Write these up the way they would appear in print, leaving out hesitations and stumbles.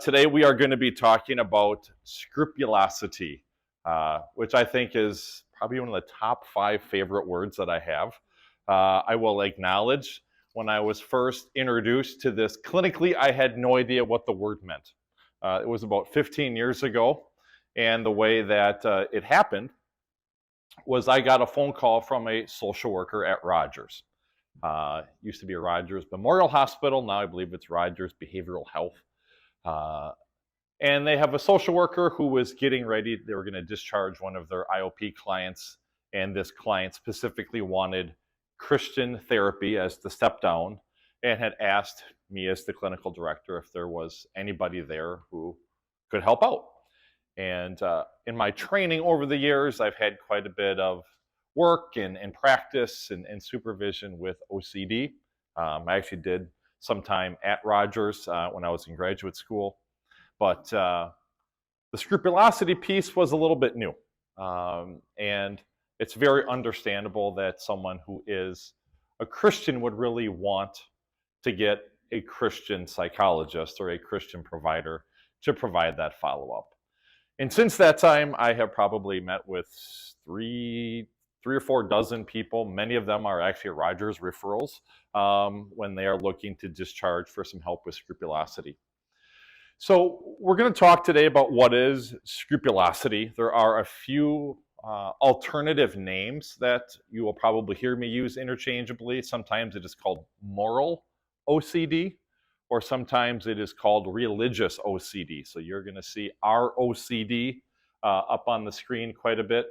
Today we are going to be talking about scrupulosity, which I think is probably one of the top 5 favorite words that I have. I will acknowledge when I was first introduced to this clinically, I had no idea what the word meant. It was about 15 years ago, and the way that it happened was I got a phone call from a social worker at Rogers. Used to be Rogers Memorial Hospital, now I believe it's Rogers Behavioral Health. And they have a social worker who was getting ready. They were going to discharge one of their IOP clients, and this client specifically wanted Christian therapy as the step down, and had asked me as the clinical director if there was anybody there who could help out. And in my training over the years, I've had quite a bit of work and practice and supervision with OCD. I actually did some time at Rogers when I was in graduate school. But the scrupulosity piece was a little bit new. And it's very understandable that someone who is a Christian would really want to get a Christian psychologist or a Christian provider to provide that follow-up. And since that time, I have probably met with three or 4 dozen people. Many of them are actually Rogers referrals when they are looking to discharge for some help with scrupulosity. So we're going to talk today about what is scrupulosity. There are a few alternative names that you will probably hear me use interchangeably. Sometimes it is called moral OCD, or sometimes it is called religious OCD. So you're going to see ROCD up on the screen quite a bit.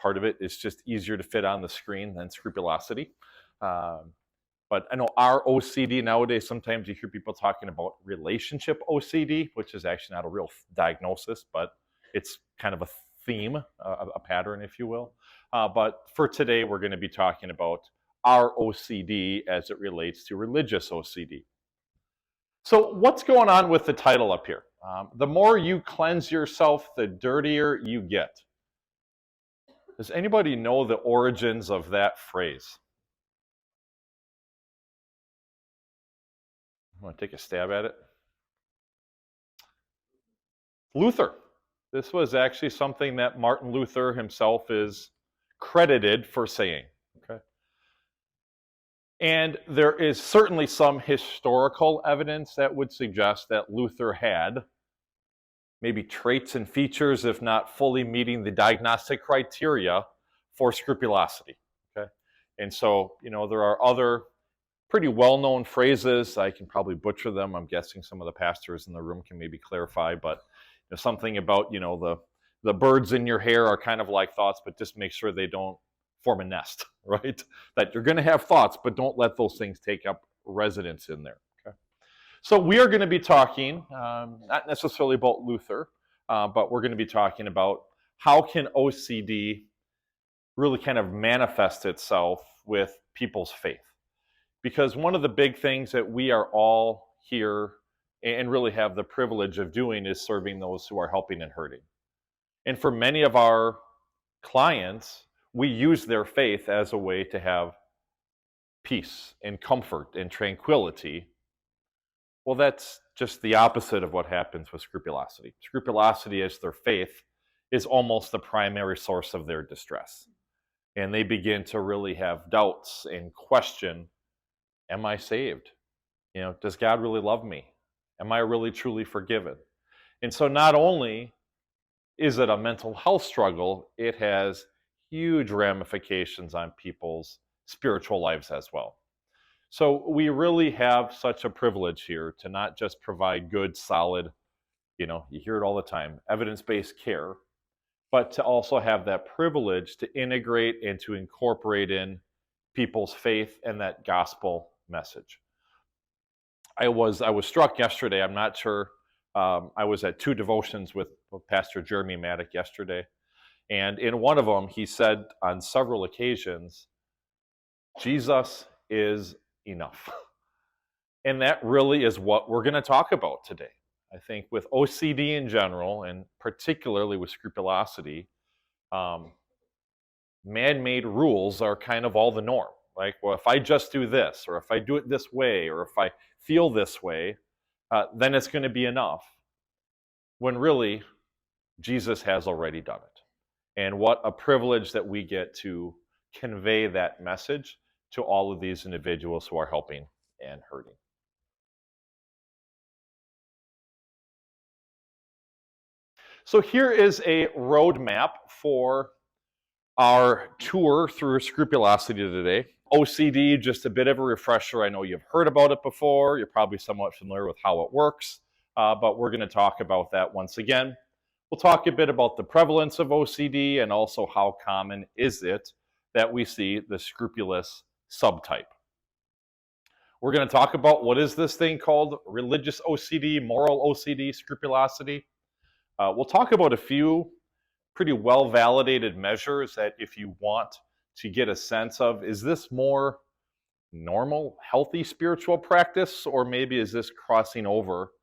Part of it is just easier to fit on the screen than scrupulosity. But I know ROCD nowadays, sometimes you hear people talking about relationship OCD, which is actually not a real diagnosis, but it's kind of a theme, a pattern, if you will. But for today, we're going to be talking about ROCD as it relates to religious OCD. So what's going on with the title up here? The more you cleanse yourself, the dirtier you get. Does anybody know the origins of that phrase? Want to take a stab at it? Luther. This was actually something that Martin Luther himself is credited for saying. Okay. And there is certainly some historical evidence that would suggest that Luther had maybe traits and features, if not fully meeting the diagnostic criteria for scrupulosity. Okay. And so, there are other pretty well-known phrases. I can probably butcher them. I'm guessing some of the pastors in the room can maybe clarify, but something about, the birds in your hair are kind of like thoughts, but just make sure they don't form a nest, right? That you're going to have thoughts, but don't let those things take up residence in there. Okay. So we are going to be talking, not necessarily about Luther, but we're going to be talking about how can OCD really kind of manifest itself with people's faith. Because one of the big things that we are all here and really have the privilege of doing is serving those who are helping and hurting. And for many of our clients, we use their faith as a way to have peace and comfort and tranquility. Well, that's just the opposite of what happens with scrupulosity. Scrupulosity, as their faith, is almost the primary source of their distress. And they begin to really have doubts and question, am I saved? Does God really love me? Am I really truly forgiven? And so not only is it a mental health struggle, it has huge ramifications on people's spiritual lives as well. So we really have such a privilege here to not just provide good, solid, you hear it all the time, evidence-based care, but to also have that privilege to integrate and to incorporate in people's faith and that gospel message. I was struck yesterday. I'm not sure. I was at 2 devotions with Pastor Jeremy Maddock yesterday. And in one of them, he said on several occasions, Jesus is enough. And that really is what we're going to talk about today. I think with OCD in general, and particularly with scrupulosity, man-made rules are kind of all the norm. Like, well, if I just do this, or if I do it this way, or if I feel this way, then it's going to be enough. When really, Jesus has already done it. And what a privilege that we get to convey that message to all of these individuals who are helping and hurting. So here is a roadmap for our tour through Scrupulosity today. OCD, just a bit of a refresher. I know you've heard about it before. You're probably somewhat familiar with how it works, but we're going to talk about that once again. We'll talk a bit about the prevalence of OCD and also how common is it that we see the scrupulous subtype. We're going to talk about what is this thing called religious OCD, moral OCD, scrupulosity. We'll talk about a few pretty well-validated measures that if you want to get a sense of, is this more normal, healthy spiritual practice, or maybe is this crossing over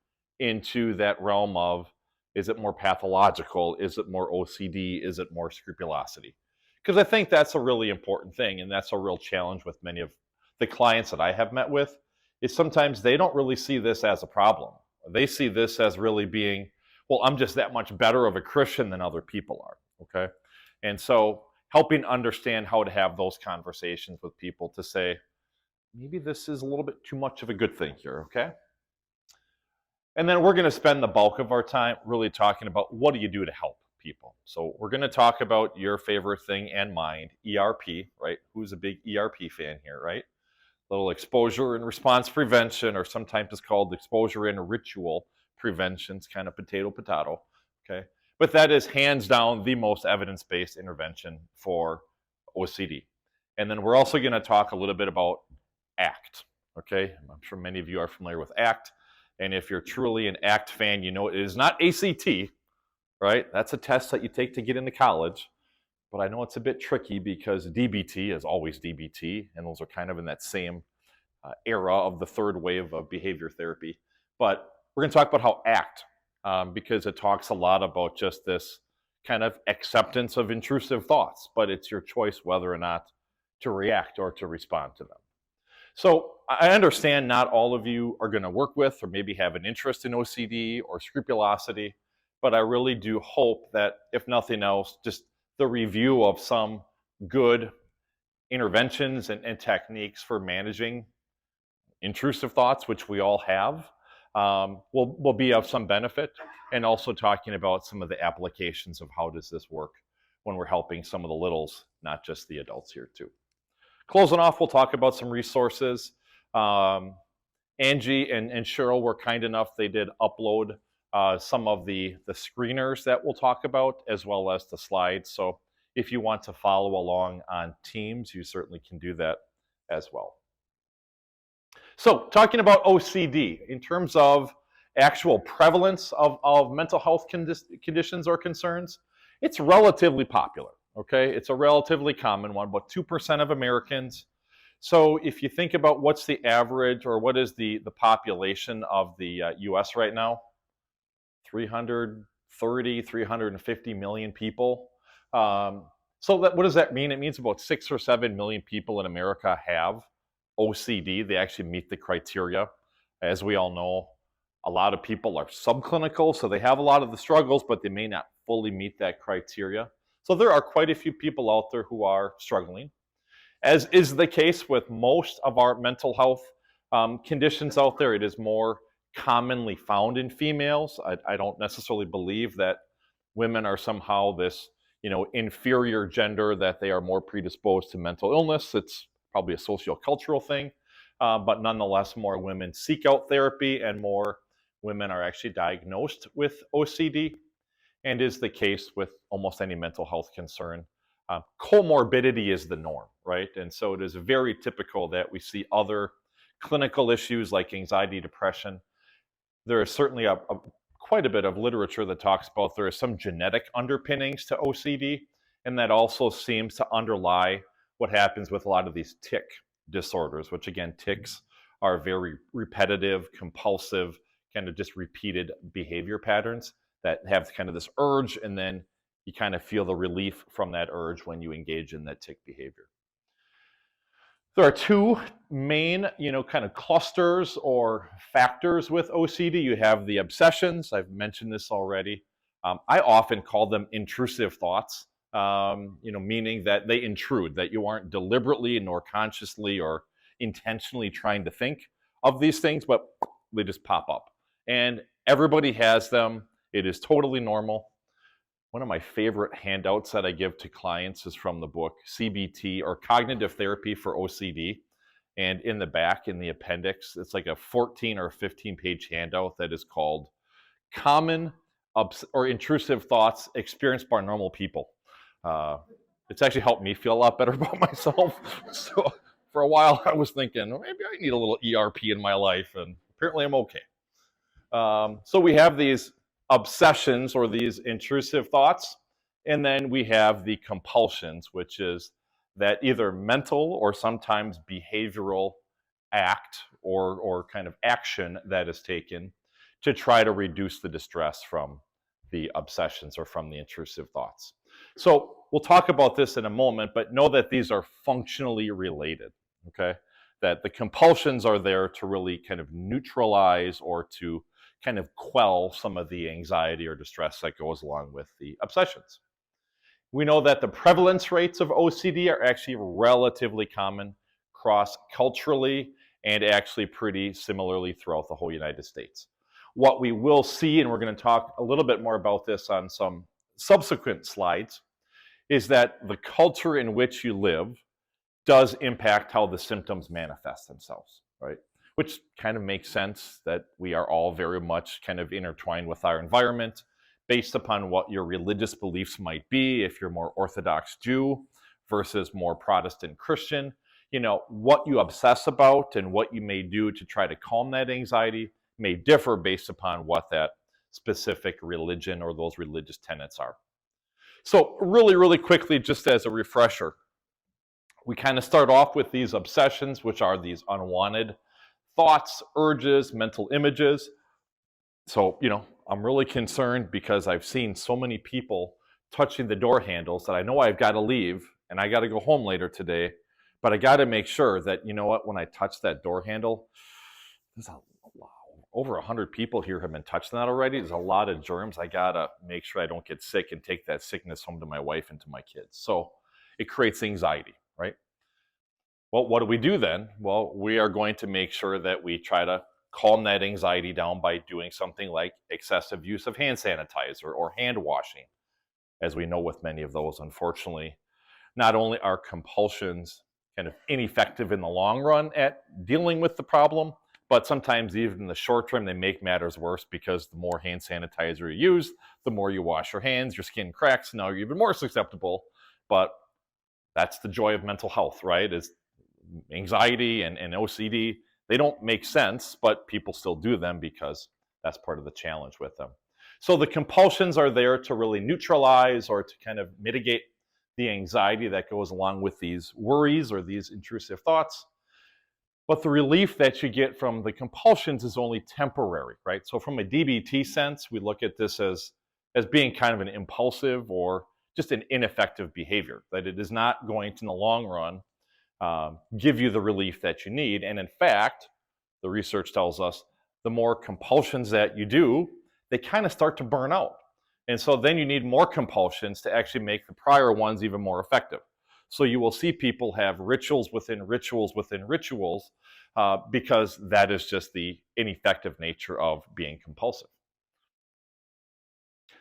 into that realm of, is it more pathological? Is it more OCD? Is it more scrupulosity? Because I think that's a really important thing, and that's a real challenge with many of the clients that I have met with, is sometimes they don't really see this as a problem. They see this as really being, well, I'm just that much better of a Christian than other people are, okay? And so helping understand how to have those conversations with people to say, maybe this is a little bit too much of a good thing here, okay? And then we're going to spend the bulk of our time really talking about what do you do to help people. So we're going to talk about your favorite thing and mine, ERP, right? Who's a big ERP fan here, right? Little exposure and response prevention, or sometimes it's called exposure and ritual prevention's kind of potato, okay? But that is hands down the most evidence-based intervention for OCD. And then we're also going to talk a little bit about ACT, okay? I'm sure many of you are familiar with ACT. And if you're truly an ACT fan, you know it is not ACT, right? That's a test that you take to get into college. But I know it's a bit tricky because DBT is always DBT, and those are kind of in that same era of the third wave of behavior therapy. But we're going to talk about how ACT, because it talks a lot about just this kind of acceptance of intrusive thoughts, but it's your choice whether or not to react or to respond to them. So I understand not all of you are going to work with or maybe have an interest in OCD or scrupulosity, but I really do hope that, if nothing else, just the review of some good interventions and techniques for managing intrusive thoughts, which we all have, will be of some benefit, and also talking about some of the applications of how does this work when we're helping some of the littles, not just the adults here too. Closing off, we'll talk about some resources. Angie and Cheryl were kind enough, they did upload some of the screeners that we'll talk about, as well as the slides. So if you want to follow along on Teams, you certainly can do that as well. So talking about OCD, in terms of actual prevalence of mental health conditions or concerns, it's relatively popular, okay? It's a relatively common one, about 2% of Americans. So if you think about what's the average, or what is the population of the US right now, 330, 350 million people. So what does that mean? It means about 6 or 7 million people in America have OCD. They actually meet the criteria. As we all know, a lot of people are subclinical, so they have a lot of the struggles, but they may not fully meet that criteria. So there are quite a few people out there who are struggling. As is the case with most of our mental health conditions out there, it is more commonly found in females. I don't necessarily believe that women are somehow this, inferior gender, that they are more predisposed to mental illness. It's probably a sociocultural thing, but nonetheless, more women seek out therapy and more women are actually diagnosed with OCD, and is the case with almost any mental health concern. Comorbidity is the norm, right? And so it is very typical that we see other clinical issues like anxiety, depression. There is certainly quite a bit of literature that talks about there are some genetic underpinnings to OCD, and that also seems to underlie what happens with a lot of these tic disorders, which again, tics are very repetitive, compulsive, kind of just repeated behavior patterns that have kind of this urge, and then you kind of feel the relief from that urge when you engage in that tic behavior. There are two main, kind of clusters or factors with OCD. You have the obsessions. I've mentioned this already. I often call them intrusive thoughts, meaning that they intrude, that you aren't deliberately nor consciously or intentionally trying to think of these things, but they just pop up. And everybody has them. It is totally normal. One of my favorite handouts that I give to clients is from the book CBT, or Cognitive Therapy for OCD. And in the back, in the appendix, it's like a 14 or 15-page handout that is called Common or Intrusive Thoughts Experienced by Normal People. It's actually helped me feel a lot better about myself. So for a while, I was thinking, well, maybe I need a little ERP in my life, and apparently I'm okay. So we have these obsessions or these intrusive thoughts, and then we have the compulsions, which is that either mental or sometimes behavioral act or kind of action that is taken to try to reduce the distress from the obsessions or from the intrusive thoughts. So we'll talk about this in a moment, but know that these are functionally related, okay? That the compulsions are there to really kind of neutralize or to kind of quell some of the anxiety or distress that goes along with the obsessions. We know that the prevalence rates of OCD are actually relatively common cross-culturally and actually pretty similarly throughout the whole United States. What we will see, and we're going to talk a little bit more about this on some subsequent slides, is that the culture in which you live does impact how the symptoms manifest themselves, right? Which kind of makes sense that we are all very much kind of intertwined with our environment based upon what your religious beliefs might be. If you're more Orthodox Jew versus more Protestant Christian, what you obsess about and what you may do to try to calm that anxiety may differ based upon what that specific religion or those religious tenets are. So really, really quickly, just as a refresher, we kind of start off with these obsessions, which are these unwanted thoughts, urges, mental images. So, I'm really concerned because I've seen so many people touching the door handles that I know I've got to leave and I got to go home later today, but I got to make sure that, when I touch that door handle, there's over 100 people here have been touching that already. There's a lot of germs. I got to make sure I don't get sick and take that sickness home to my wife and to my kids. So it creates anxiety, right? Well, what do we do then? Well, we are going to make sure that we try to calm that anxiety down by doing something like excessive use of hand sanitizer or hand washing. As we know with many of those, unfortunately, not only are compulsions kind of ineffective in the long run at dealing with the problem, but sometimes even in the short term, they make matters worse because the more hand sanitizer you use, the more you wash your hands, your skin cracks, now you're even more susceptible. But that's the joy of mental health, right? Is anxiety and OCD, they don't make sense, but people still do them because that's part of the challenge with them. So the compulsions are there to really neutralize or to kind of mitigate the anxiety that goes along with these worries or these intrusive thoughts. But the relief that you get from the compulsions is only temporary, right? So from a DBT sense, we look at this as being kind of an impulsive or just an ineffective behavior, that it is not going to, in the long run, give you the relief that you need. And in fact, the research tells us the more compulsions that you do, they kind of start to burn out. And so then you need more compulsions to actually make the prior ones even more effective. So you will see people have rituals within rituals within rituals because that is just the ineffective nature of being compulsive.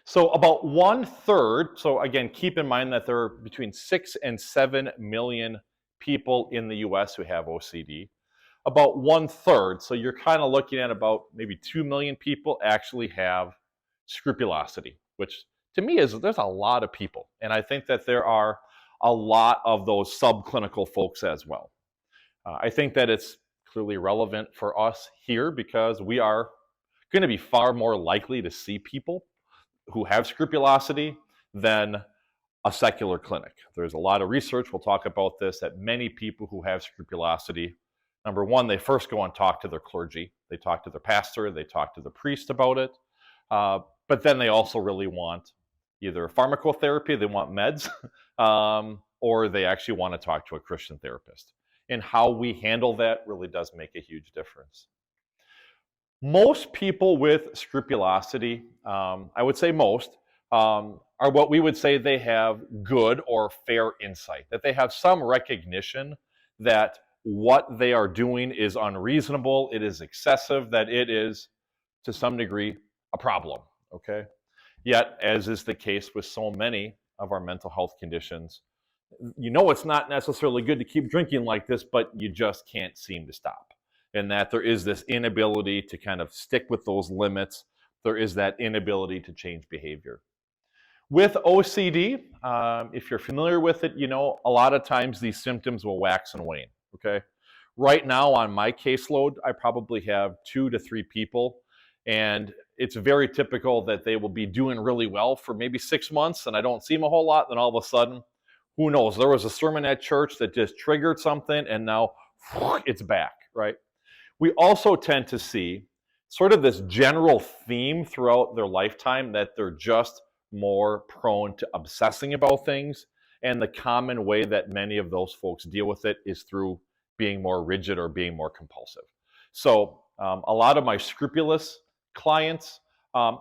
So about 1/3, so again, keep in mind that there are between 6 and 7 million people in the US who have OCD. About 1/3, so you're kind of looking at about maybe 2 million people actually have scrupulosity, which to me there's a lot of people. And I think that there are a lot of those subclinical folks as well. I think that it's clearly relevant for us here because we are going to be far more likely to see people who have scrupulosity than a secular clinic. There's a lot of research, we'll talk about this, that many people who have scrupulosity, number one, they first go and talk to their clergy. They talk to their pastor, they talk to the priest about it. But then they also really want either pharmacotherapy, they want meds, or they actually want to talk to a Christian therapist. and how we handle that really does make a huge difference. Most people with scrupulosity, I would say most, are what we would say they have good or fair insight, that they have some recognition that what they are doing is unreasonable, it is excessive, that it is, to some degree, a problem, okay? Yet, as is the case with so many of our mental health conditions, you know it's not necessarily good to keep drinking like this, but you just can't seem to stop. And that there is this inability to kind of stick with those limits. There is that inability to change behavior. With OCD, if you're familiar with it, you know a lot of times these symptoms will wax and wane, okay? Right now on my caseload, I probably have 2 to 3 people, and it's very typical that they will be doing really well for maybe 6 months, and I don't see them a whole lot, then all of a sudden, who knows, there was a sermon at church that just triggered something, and now it's back, right? We also tend to see sort of this general theme throughout their lifetime that they're just more prone to obsessing about things. And the common way that many of those folks deal with it is through being more rigid or being more compulsive. So a lot of my scrupulous clients,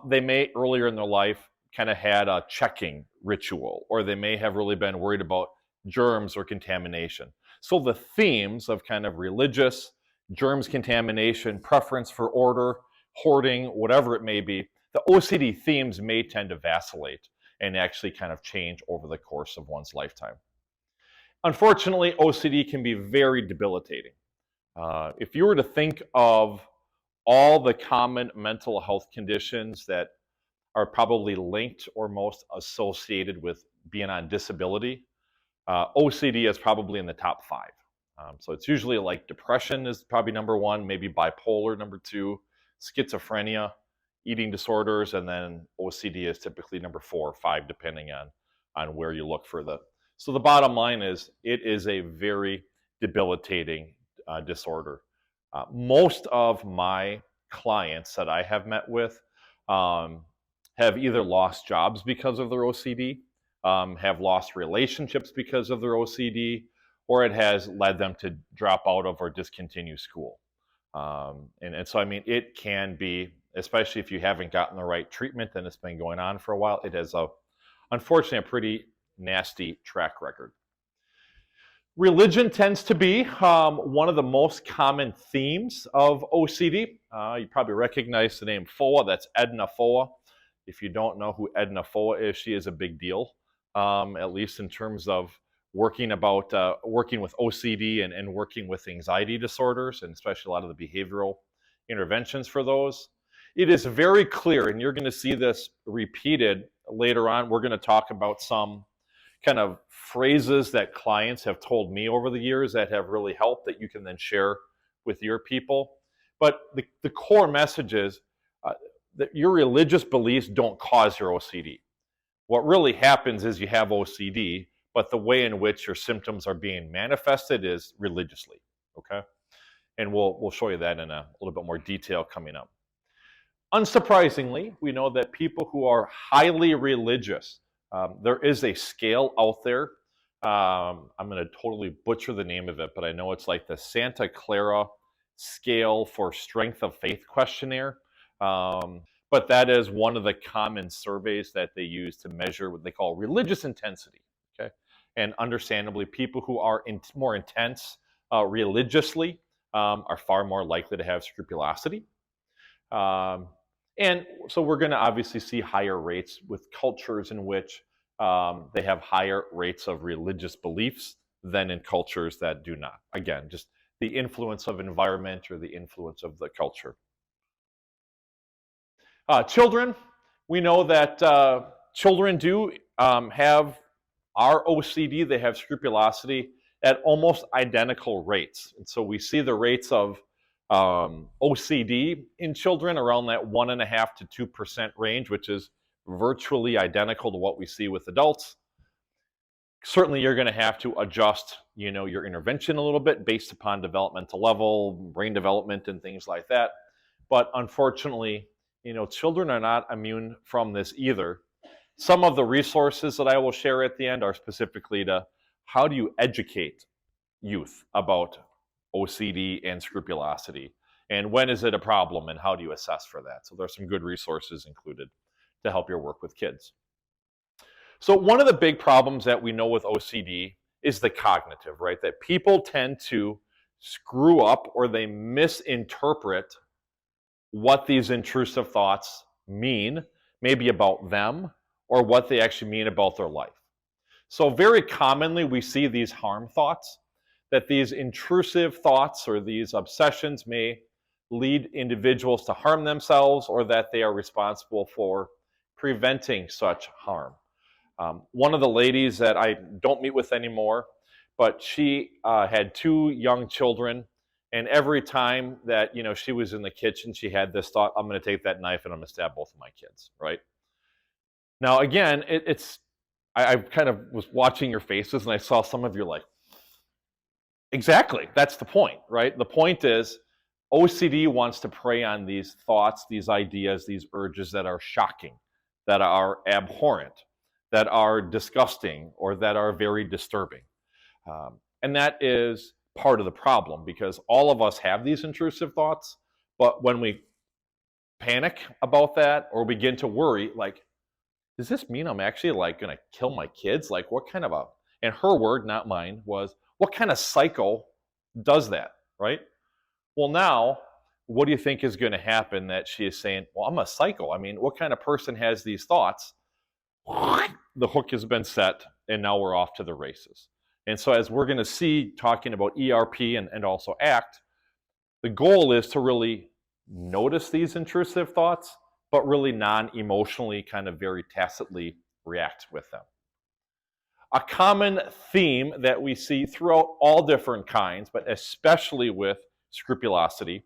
they may earlier in their life kind of had a checking ritual, or they may have really been worried about germs or contamination. So the themes of kind of religious, germs contamination, preference for order, hoarding, whatever it may be, the OCD themes may tend to vacillate and actually kind of change over the course of one's lifetime. Unfortunately, OCD can be very debilitating. If you were to think of all the common mental health conditions that are probably linked or most associated with being on disability, OCD is probably in the top 5. So it's usually like depression is probably number 1, maybe bipolar number 2, schizophrenia, eating disorders, and then OCD is typically number 4 or 5, depending on where you look for the. So the bottom line is it is a very debilitating disorder. Most of my clients that I have met with have either lost jobs because of their OCD, have lost relationships because of their OCD, or it has led them to drop out of or discontinue school. And so, I mean, it can be, especially if you haven't gotten the right treatment and it's been going on for a while, it has unfortunately, a pretty nasty track record. Religion tends to be one of the most common themes of OCD. You probably recognize the name Foa. That's Edna Foa. If you don't know who Edna Foa is, she is a big deal, at least in terms of working with OCD and working with anxiety disorders, and especially a lot of the behavioral interventions for those. It is very clear, and you're going to see this repeated later on. We're going to talk about some kind of phrases that clients have told me over the years that have really helped, that you can then share with your people. But the core message is that your religious beliefs don't cause your OCD. What really happens is you have OCD, but the way in which your symptoms are being manifested is religiously, okay? And we'll show you that in a little bit more detail coming up. Unsurprisingly, we know that people who are highly religious, there is a scale out there. I'm going to totally butcher the name of it, but I know it's like the Santa Clara Scale for Strength of Faith questionnaire. But that is one of the common surveys that they use to measure what they call religious intensity. Okay, and understandably, people who are more intense religiously are far more likely to have scrupulosity. And so we're going to obviously see higher rates with cultures in which they have higher rates of religious beliefs than in cultures that do not. Again, just the influence of environment or the influence of the culture. Children, we know that children do have our OCD, they have scrupulosity at almost identical rates. And so we see the rates of OCD in children around that 1.5% to 2% range, which is virtually identical to what we see with adults. Certainly you're going to have to adjust, your intervention a little bit based upon developmental level, brain development and things like that. But unfortunately, children are not immune from this either. Some of the resources that I will share at the end are specifically to how do you educate youth about OCD and scrupulosity? And when is it a problem, and how do you assess for that? So there's some good resources included to help your work with kids. So one of the big problems that we know with OCD is the cognitive, right? That people tend to screw up or they misinterpret what these intrusive thoughts mean, maybe about them, or what they actually mean about their life. So very commonly we see these harm thoughts, that these intrusive thoughts or these obsessions may lead individuals to harm themselves, or that they are responsible for preventing such harm. One of the ladies that I don't meet with anymore, but she had 2 young children, and every time that she was in the kitchen, she had this thought: I'm going to take that knife and I'm going to stab both of my kids. Right now, again, I kind of was watching your faces, and I saw some of you like, exactly, that's the point, right? The point is, OCD wants to prey on these thoughts, these ideas, these urges that are shocking, that are abhorrent, that are disgusting, or that are very disturbing. And that is part of the problem, because all of us have these intrusive thoughts, but when we panic about that or begin to worry, like, does this mean I'm actually like going to kill my kids? Like, what kind of a, and her word, not mine, was, what kind of psycho does that, right? Well, now, what do you think is going to happen that she is saying, well, I'm a psycho? I mean, what kind of person has these thoughts? The hook has been set, and now we're off to the races. And so as we're going to see, talking about ERP and also ACT, the goal is to really notice these intrusive thoughts, but really non-emotionally, kind of very tacitly react with them. A common theme that we see throughout all different kinds, but especially with scrupulosity,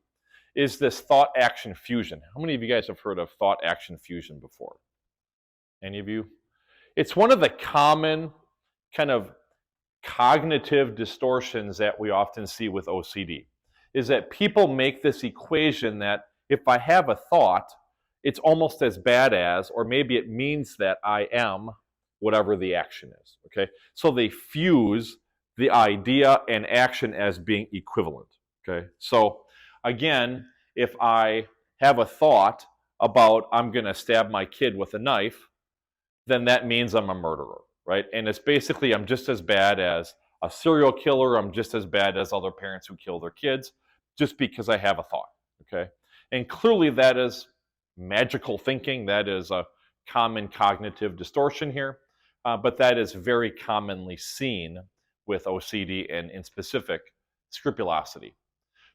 is this thought-action fusion. How many of you guys have heard of thought-action fusion before? Any of you? It's one of the common kind of cognitive distortions that we often see with OCD, is that people make this equation that if I have a thought, it's almost as bad as, or maybe it means that I am whatever the action is, okay? So they fuse the idea and action as being equivalent, okay? So again, if I have a thought about I'm going to stab my kid with a knife, then that means I'm a murderer, right? And it's basically, I'm just as bad as a serial killer, I'm just as bad as other parents who kill their kids, just because I have a thought, okay? And clearly that is magical thinking, that is a common cognitive distortion here, but that is very commonly seen with OCD and in specific scrupulosity.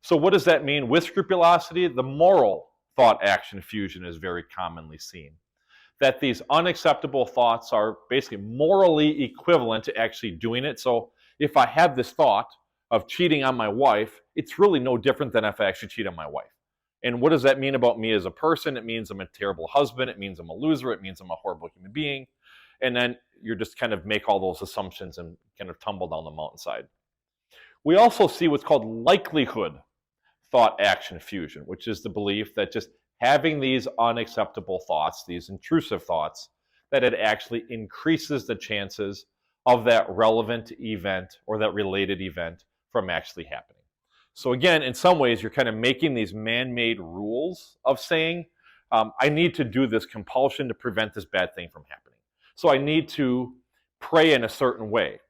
So what does that mean with scrupulosity? The moral thought-action fusion is very commonly seen. That these unacceptable thoughts are basically morally equivalent to actually doing it. So if I have this thought of cheating on my wife, it's really no different than if I actually cheat on my wife. And what does that mean about me as a person? It means I'm a terrible husband. It means I'm a loser. It means I'm a horrible human being. And then you just kind of make all those assumptions and kind of tumble down the mountainside. We also see what's called likelihood thought-action fusion, which is the belief that just having these unacceptable thoughts, these intrusive thoughts, that it actually increases the chances of that relevant event or that related event from actually happening. So again, in some ways, you're kind of making these man-made rules of saying, I need to do this compulsion to prevent this bad thing from happening. So I need to pray in a certain way.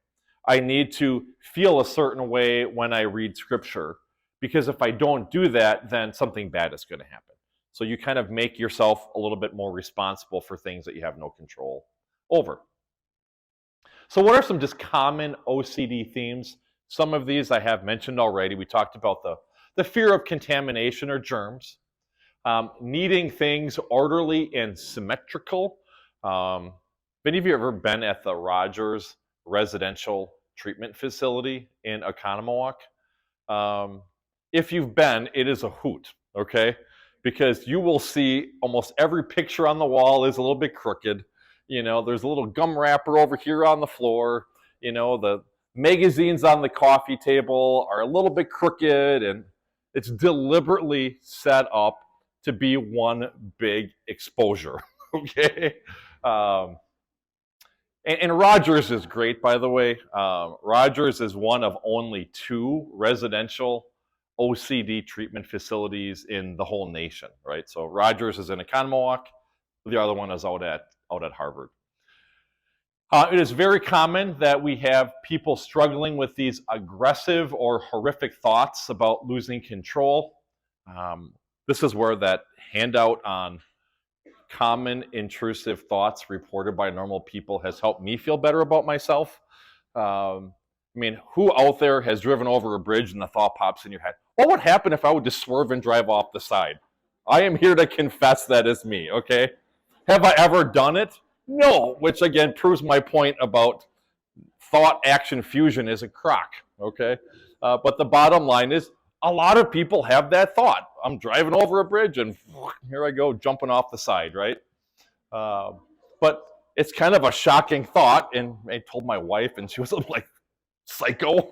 I need to feel a certain way when I read scripture, because if I don't do that, then something bad is going to happen. So you kind of make yourself a little bit more responsible for things that you have no control over. So what are some just common OCD themes? Some of these I have mentioned already. We talked about the fear of contamination or germs, needing things orderly and symmetrical. Have any of you ever been at the Rogers Residential Treatment Facility in Oconomowoc? If you've been, it is a hoot, okay? Because you will see almost every picture on the wall is a little bit crooked. You know, there's a little gum wrapper over here on the floor. You know, the magazines on the coffee table are a little bit crooked, and it's deliberately set up to be one big exposure, okay? And Rogers is great, by the way. Rogers is one of only 2 residential OCD treatment facilities in the whole nation, right? So Rogers is in Economowoc. The other one is out at Harvard. It is very common that we have people struggling with these aggressive or horrific thoughts about losing control. This is where that handout on common intrusive thoughts reported by normal people has helped me feel better about myself. I mean, who out there has driven over a bridge and the thought pops in your head, what would happen if I would just swerve and drive off the side? I am here to confess that is me, okay? Have I ever done it? No, which again proves my point about thought-action fusion is a crock, okay? But the bottom line is, a lot of people have that thought. I'm driving over a bridge and here I go, jumping off the side, right? But it's kind of a shocking thought, and I told my wife, and she was like, psycho.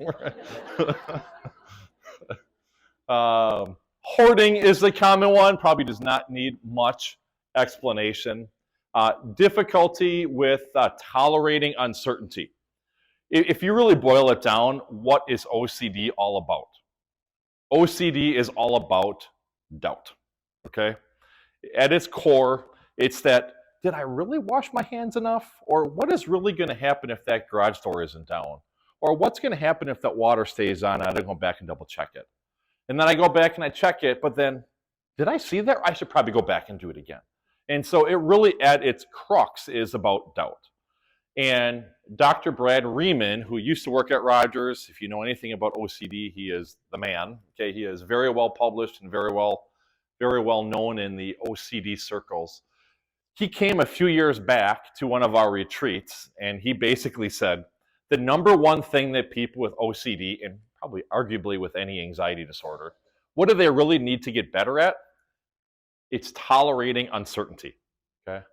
Hoarding is the common one, probably does not need much explanation. Difficulty with tolerating uncertainty. If you really boil it down, what is OCD all about? OCD is all about doubt, okay? At its core, it's that, did I really wash my hands enough? Or what is really going to happen if that garage door isn't down? Or what's going to happen if that water stays on and I go back and double check it? And then I go back and I check it, but then, did I see that? I should probably go back and do it again. And so it really, at its crux, is about doubt. And Dr. Brad Riemann, who used to work at Rogers, if you know anything about OCD, he is the man. Okay, he is very well published and very well known in the OCD circles. He came a few years back to one of our retreats, and he basically said, the number one thing that people with OCD, and probably arguably with any anxiety disorder, what do they really need to get better at? It's tolerating uncertainty, okay?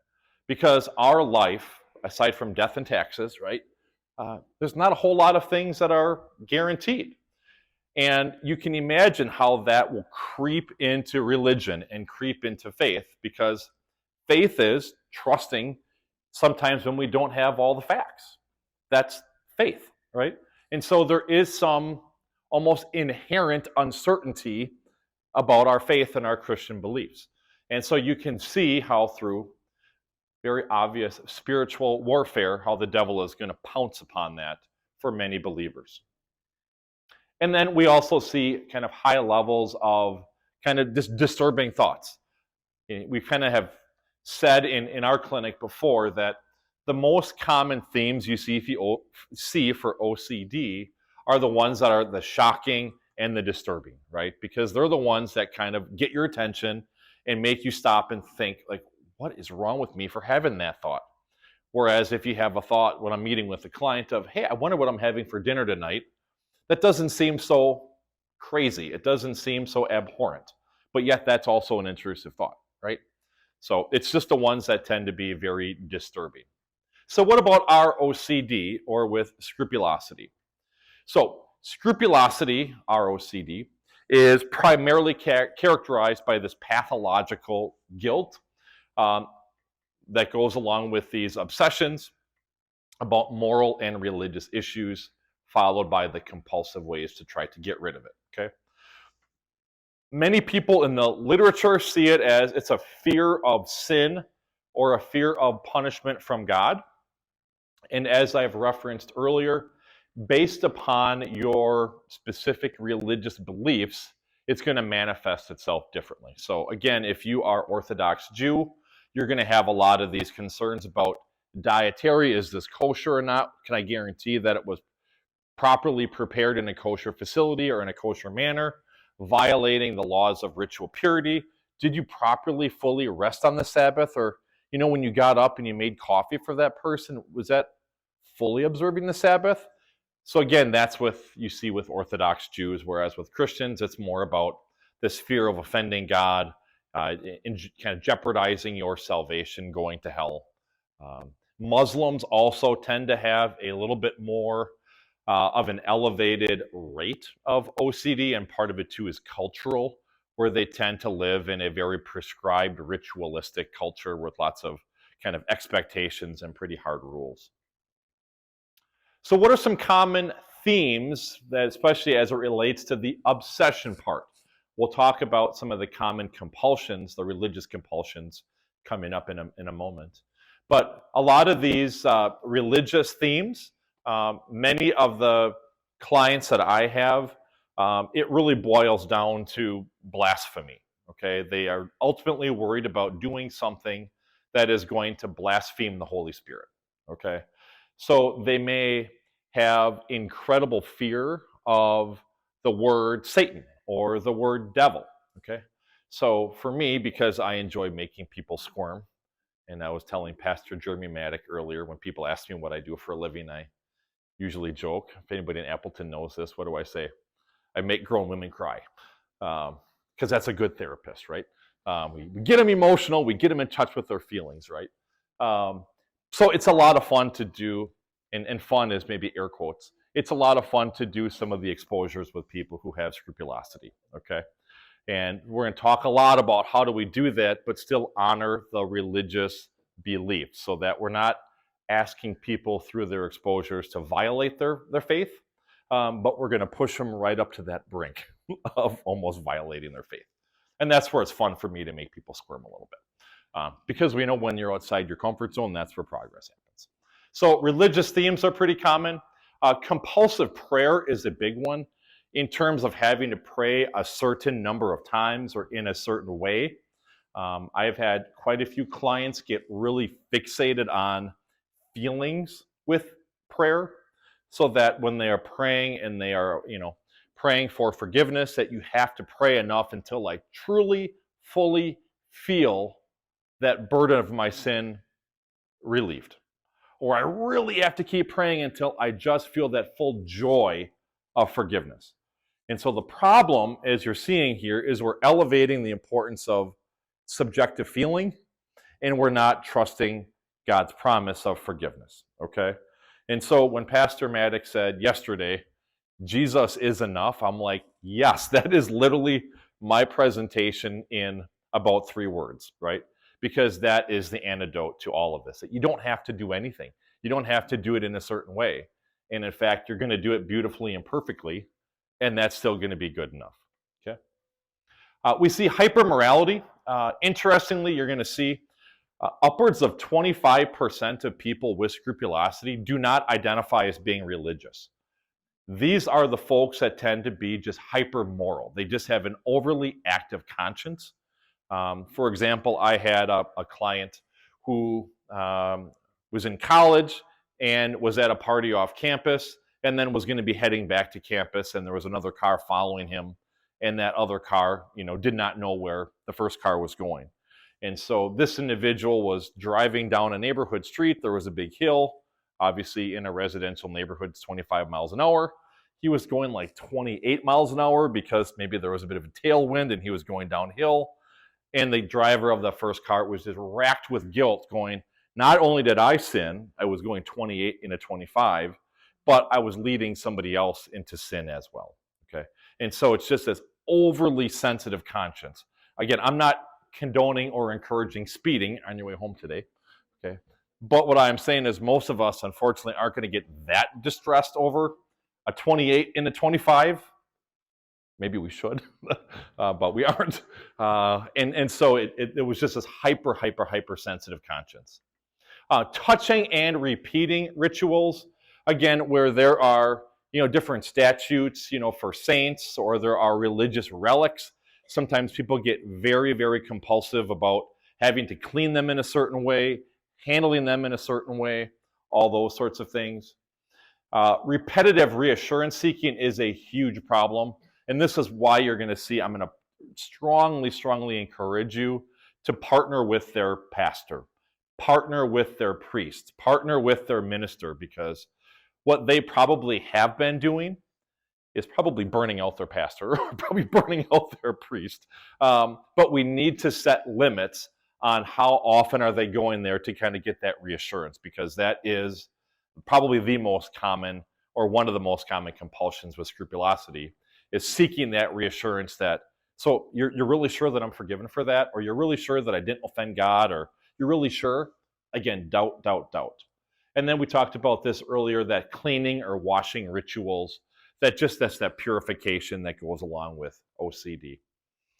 Because our life, aside from death and taxes, right, there's not a whole lot of things that are guaranteed. And you can imagine how that will creep into religion and creep into faith, because faith is trusting sometimes when we don't have all the facts. That's faith, right? And so there is some almost inherent uncertainty about our faith and our Christian beliefs. And so you can see how through very obvious spiritual warfare, how the devil is going to pounce upon that for many believers. And then we also see kind of high levels of kind of disturbing thoughts. We kind of have said in our clinic before that the most common themes you see for OCD are the ones that are the shocking and the disturbing, right? Because they're the ones that kind of get your attention and make you stop and think, like, what is wrong with me for having that thought? Whereas if you have a thought when I'm meeting with a client of, hey, I wonder what I'm having for dinner tonight, that doesn't seem so crazy. It doesn't seem so abhorrent. But yet that's also an intrusive thought, right? So it's just the ones that tend to be very disturbing. So what about our OCD, or with scrupulosity? So scrupulosity, our OCD, is primarily characterized by this pathological guilt that goes along with these obsessions about moral and religious issues, followed by the compulsive ways to try to get rid of it, okay? Many people in the literature see it as it's a fear of sin or a fear of punishment from God. And as I've referenced earlier, based upon your specific religious beliefs, it's going to manifest itself differently. So again, if you are Orthodox Jew, you're going to have a lot of these concerns about dietary. Is this kosher or not? Can I guarantee that it was properly prepared in a kosher facility or in a kosher manner? Violating the laws of ritual purity. Did you properly, fully rest on the Sabbath? Or, you know, when you got up and you made coffee for that person, was that fully observing the Sabbath? So again, that's what you see with Orthodox Jews, whereas with Christians, it's more about this fear of offending God, and kind of jeopardizing your salvation, going to hell. Muslims also tend to have a little bit more of an elevated rate of OCD, and part of it too is cultural, where they tend to live in a very prescribed, ritualistic culture with lots of kind of expectations and pretty hard rules. So what are some common themes that, especially as it relates to the obsession part? We'll talk about some of the common compulsions, the religious compulsions, coming up in a moment. But a lot of these religious themes, many of the clients that I have, it really boils down to blasphemy. Okay, they are ultimately worried about doing something that is going to blaspheme the Holy Spirit. Okay, so they may have incredible fear of the word Satan or the word devil. Okay, so for me, because I enjoy making people squirm, and I was telling Pastor Jeremy Maddock earlier, when people ask me what I do for a living, I usually joke. If anybody in Appleton knows this, what do I say? I make grown women cry, because that's a good therapist, right? We get them emotional, we get them in touch with their feelings, right? So it's a lot of fun to do, and fun is maybe air quotes. It's a lot of fun to do some of the exposures with people who have scrupulosity, okay? And we're going to talk a lot about how do we do that, but still honor the religious beliefs so that we're not asking people through their exposures to violate their faith, but we're going to push them right up to that brink of almost violating their faith. And that's where it's fun for me to make people squirm a little bit. Because we know when you're outside your comfort zone, that's where progress happens. So religious themes are pretty common. Compulsive prayer is a big one in terms of having to pray a certain number of times or in a certain way. I've had quite a few clients get really fixated on feelings with prayer, so that when they are praying and they are, praying for forgiveness, that you have to pray enough until I truly, fully feel that burden of my sin relieved. Or I really have to keep praying until I just feel that full joy of forgiveness. And so the problem, as you're seeing here, is we're elevating the importance of subjective feeling, and we're not trusting God's promise of forgiveness, okay? And so when Pastor Maddox said yesterday, Jesus is enough, I'm like, yes, that is literally my presentation in about 3 words, right? Because that is the antidote to all of this. That you don't have to do anything. You don't have to do it in a certain way. And in fact, you're going to do it beautifully and perfectly, and that's still going to be good enough, okay? We see hypermorality. Interestingly, you're going to see upwards of 25% of people with scrupulosity do not identify as being religious. These are the folks that tend to be just hyper-moral. They just have an overly active conscience. For example, I had a client who was in college and was at a party off campus and then was going to be heading back to campus, and there was another car following him, and that other car, did not know where the first car was going. And so this individual was driving down a neighborhood street. There was a big hill. Obviously, in a residential neighborhood, it's 25 miles an hour. He was going like 28 miles an hour because maybe there was a bit of a tailwind and he was going downhill. And the driver of the first car was just racked with guilt, going, not only did I sin, I was going 28 in a 25, but I was leading somebody else into sin as well, okay? And so it's just this overly sensitive conscience. Again, I'm not condoning or encouraging speeding on your way home today, okay? But what I'm saying is most of us, unfortunately, aren't going to get that distressed over a 28 in a 25. Maybe we should, but we aren't. And so it was just this hyper sensitive conscience. Touching and repeating rituals, again, where there are different statutes, for saints, or there are religious relics. Sometimes people get very compulsive about having to clean them in a certain way, handling them in a certain way, all those sorts of things. Repetitive reassurance seeking is a huge problem. And this is why you're going to see, I'm going to strongly encourage you to partner with their pastor, partner with their priest, partner with their minister, because what they probably have been doing is probably burning out their pastor, probably burning out their priest. But we need to set limits on how often are they going there to kind of get that reassurance, because that is probably the most common, or one of the most common compulsions with scrupulosity, is seeking that reassurance that, so you're really sure that I'm forgiven for that, or you're really sure that I didn't offend God, or you're really sure? Again, doubt. And then we talked about this earlier, that cleaning or washing rituals, that's that purification that goes along with OCD.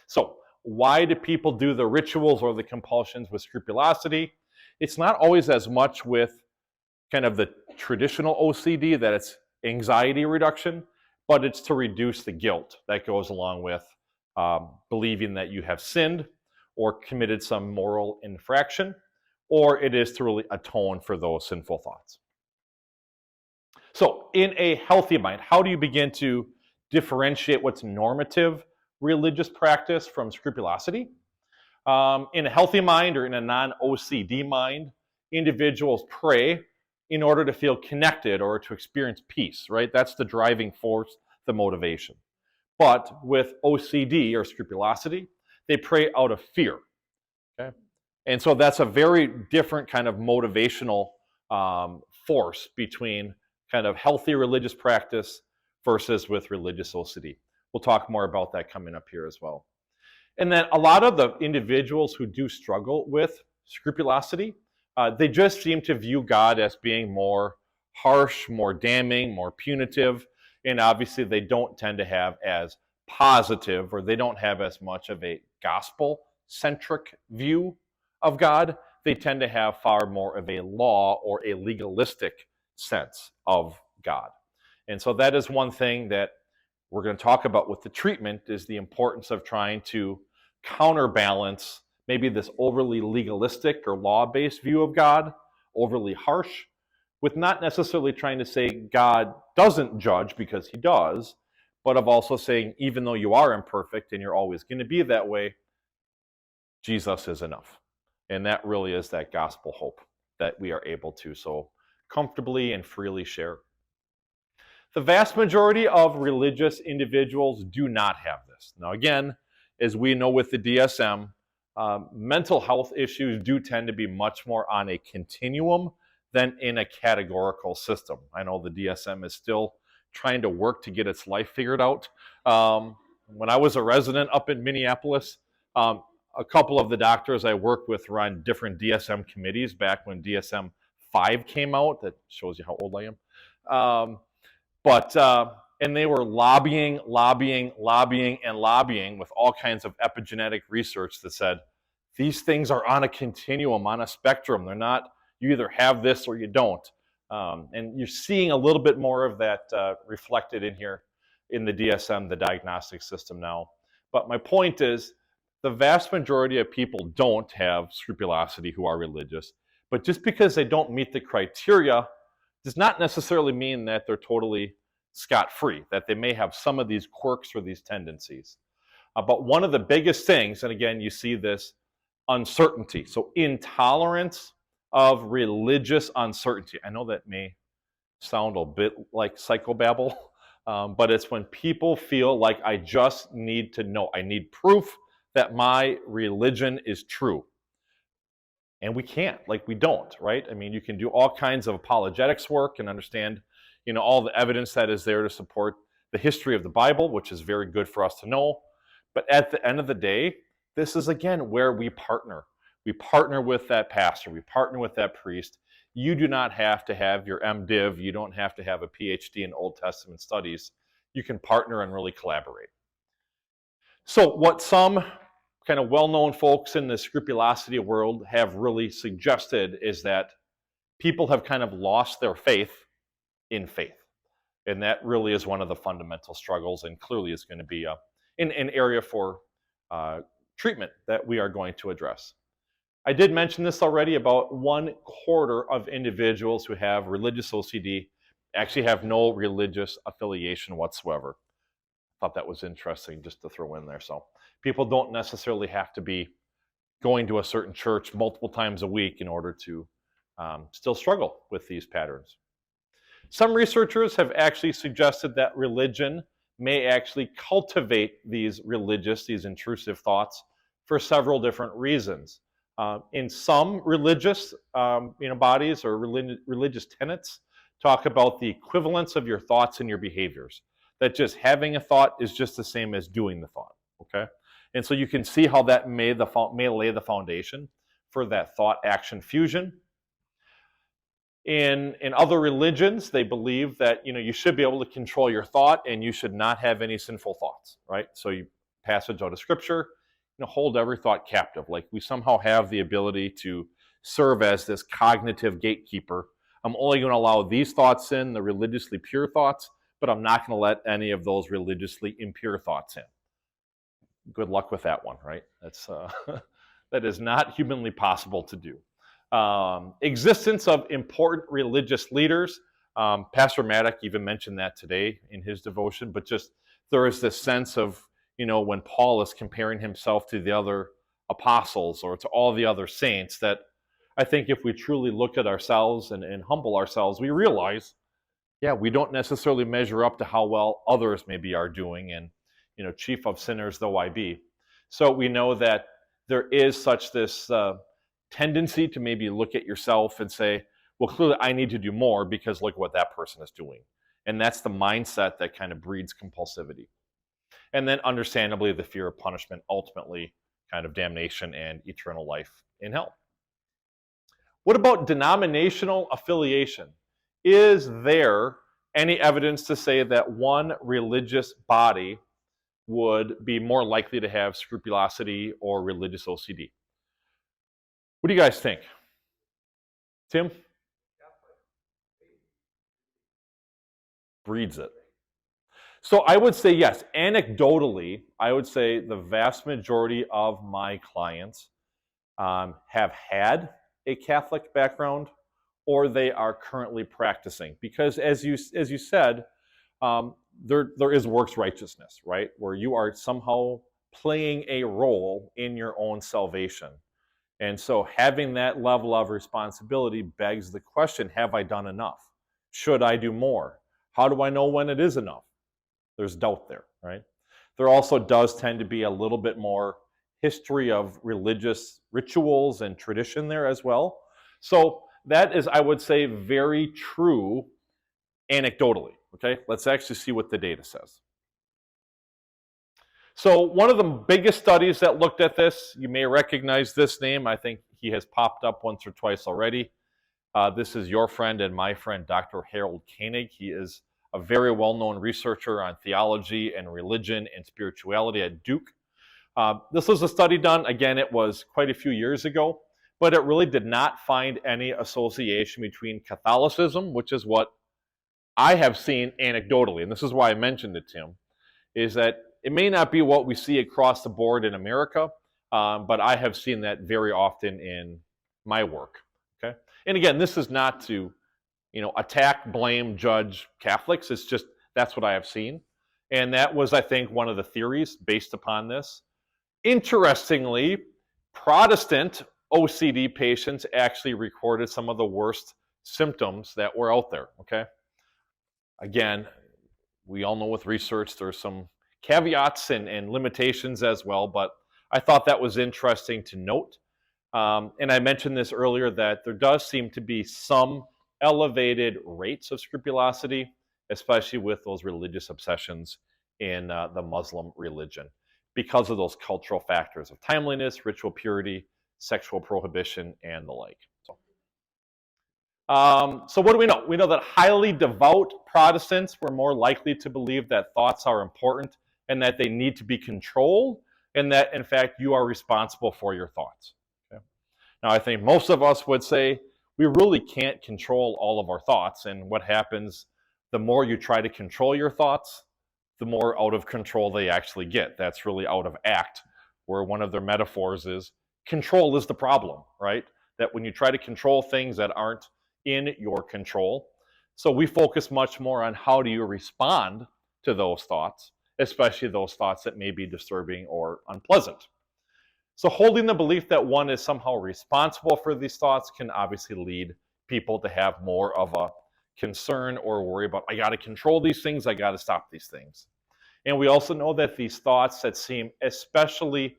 So why do people do the rituals or the compulsions with scrupulosity? It's not always as much with kind of the traditional OCD that it's anxiety reduction, but it's to reduce the guilt that goes along with believing that you have sinned or committed some moral infraction, or it is to really atone for those sinful thoughts. So in a healthy mind, how do you begin to differentiate what's normative religious practice from scrupulosity? In a healthy mind or in a non-OCD mind, individuals pray in order to feel connected or to experience peace, right? That's the driving force, the motivation. But with OCD or scrupulosity, they pray out of fear. Okay? And so that's a very different kind of motivational force between kind of healthy religious practice versus with religious OCD. We'll talk more about that coming up here as well. And then a lot of the individuals who do struggle with scrupulosity, they just seem to view God as being more harsh, more damning, more punitive, and obviously they don't tend to have as positive, or they don't have as much of a gospel-centric view of God. They tend to have far more of a law or a legalistic sense of God. And so that is one thing that we're going to talk about with the treatment, is the importance of trying to counterbalance maybe this overly legalistic or law-based view of God, overly harsh, with not necessarily trying to say God doesn't judge, because he does, but of also saying even though you are imperfect and you're always going to be that way, Jesus is enough. And that really is that gospel hope that we are able to so comfortably and freely share. The vast majority of religious individuals do not have this. Now again, as we know with the DSM, mental health issues do tend to be much more on a continuum than in a categorical system. I know the DSM is still trying to work to get its life figured out. When I was a resident up in Minneapolis, a couple of the doctors I worked with were on different DSM committees back when DSM-5 came out. That shows you how old I am. And they were lobbying with all kinds of epigenetic research that said, these things are on a continuum, on a spectrum. They're not, you either have this or you don't. And you're seeing a little bit more of that reflected in here in the DSM, the diagnostic system now. But my point is, the vast majority of people don't have scrupulosity who are religious. But just because they don't meet the criteria does not necessarily mean that they're totally scot-free, that they may have some of these quirks or these tendencies. But one of the biggest things, and again, you see this uncertainty. So intolerance of religious uncertainty. I know that may sound a bit like psychobabble, but it's when people feel like I just need to know. I need proof that my religion is true. And we can't, we don't, right? I mean, you can do all kinds of apologetics work and understand, all the evidence that is there to support the history of the Bible, which is very good for us to know. But at the end of the day, this is, again, where we partner. We partner with that pastor. We partner with that priest. You do not have to have your MDiv. You don't have to have a PhD in Old Testament studies. You can partner and really collaborate. So what some kind of well-known folks in the scrupulosity world have really suggested is that people have kind of lost their faith in faith. And that really is one of the fundamental struggles, and clearly is going to be an area for treatment that we are going to address. I did mention this already, about 1/4 of individuals who have religious OCD actually have no religious affiliation whatsoever. I thought that was interesting just to throw in there. So people don't necessarily have to be going to a certain church multiple times a week in order to still struggle with these patterns. Some researchers have actually suggested that religion may actually cultivate these intrusive thoughts for several different reasons. In some religious bodies or religious tenets talk about the equivalence of your thoughts and your behaviors. That just having a thought is just the same as doing the thought, okay? And so you can see how that may lay the foundation for that thought-action fusion. In other religions, they believe that you should be able to control your thought and you should not have any sinful thoughts, right? So you passage out of scripture, hold every thought captive. Like we somehow have the ability to serve as this cognitive gatekeeper. I'm only going to allow these thoughts in, the religiously pure thoughts, but I'm not going to let any of those religiously impure thoughts in. Good luck with that one, right? That's that is not humanly possible to do. Existence of important religious leaders. Pastor Maddock even mentioned that today in his devotion, but just there is this sense of, when Paul is comparing himself to the other apostles or to all the other saints, that I think if we truly look at ourselves and humble ourselves, we realize, yeah, we don't necessarily measure up to how well others maybe are doing, and, chief of sinners though I be. So we know that there is such this tendency to maybe look at yourself and say, well, clearly I need to do more because look what that person is doing. And that's the mindset that kind of breeds compulsivity. And then understandably, the fear of punishment, ultimately kind of damnation and eternal life in hell. What about denominational affiliation? Is there any evidence to say that one religious body would be more likely to have scrupulosity or religious OCD? What do you guys think? Tim? Breeds it. So I would say yes. Anecdotally, I would say the vast majority of my clients have had a Catholic background or they are currently practicing. Because as you said, there is works righteousness, right? Where you are somehow playing a role in your own salvation. And so having that level of responsibility begs the question, have I done enough? Should I do more? How do I know when it is enough? There's doubt there, right? There also does tend to be a little bit more history of religious rituals and tradition there as well. So that is, I would say, very true anecdotally, okay? Let's actually see what the data says. So one of the biggest studies that looked at this, you may recognize this name. I think he has popped up once or twice already. This is your friend and my friend, Dr. Harold Koenig. He is a very well-known researcher on theology and religion and spirituality at Duke. This was a study done, again, it was quite a few years ago, but it really did not find any association between Catholicism, which is what I have seen anecdotally, and this is why I mentioned it, Tim, is that it may not be what we see across the board in America, but I have seen that very often in my work, okay? And again, this is not to, attack, blame, judge Catholics. It's just, that's what I have seen. And that was, I think, one of the theories based upon this. Interestingly, Protestant OCD patients actually recorded some of the worst symptoms that were out there, okay? Again, we all know with research there's some caveats and limitations as well, but I thought that was interesting to note. And I mentioned this earlier that there does seem to be some elevated rates of scrupulosity, especially with those religious obsessions in the Muslim religion, because of those cultural factors of timeliness, ritual purity, sexual prohibition, and the like. So what do we know? We know that highly devout Protestants were more likely to believe that thoughts are important and that they need to be controlled, and that, in fact, you are responsible for your thoughts. Okay? Now, I think most of us would say we really can't control all of our thoughts, and what happens, the more you try to control your thoughts, the more out of control they actually get. That's really out of act, where one of their metaphors is control is the problem, right? That when you try to control things that aren't in your control. So we focus much more on how do you respond to those thoughts, especially those thoughts that may be disturbing or unpleasant. So holding the belief that one is somehow responsible for these thoughts can obviously lead people to have more of a concern or worry about, I got to control these things, I got to stop these things. And we also know that these thoughts that seem especially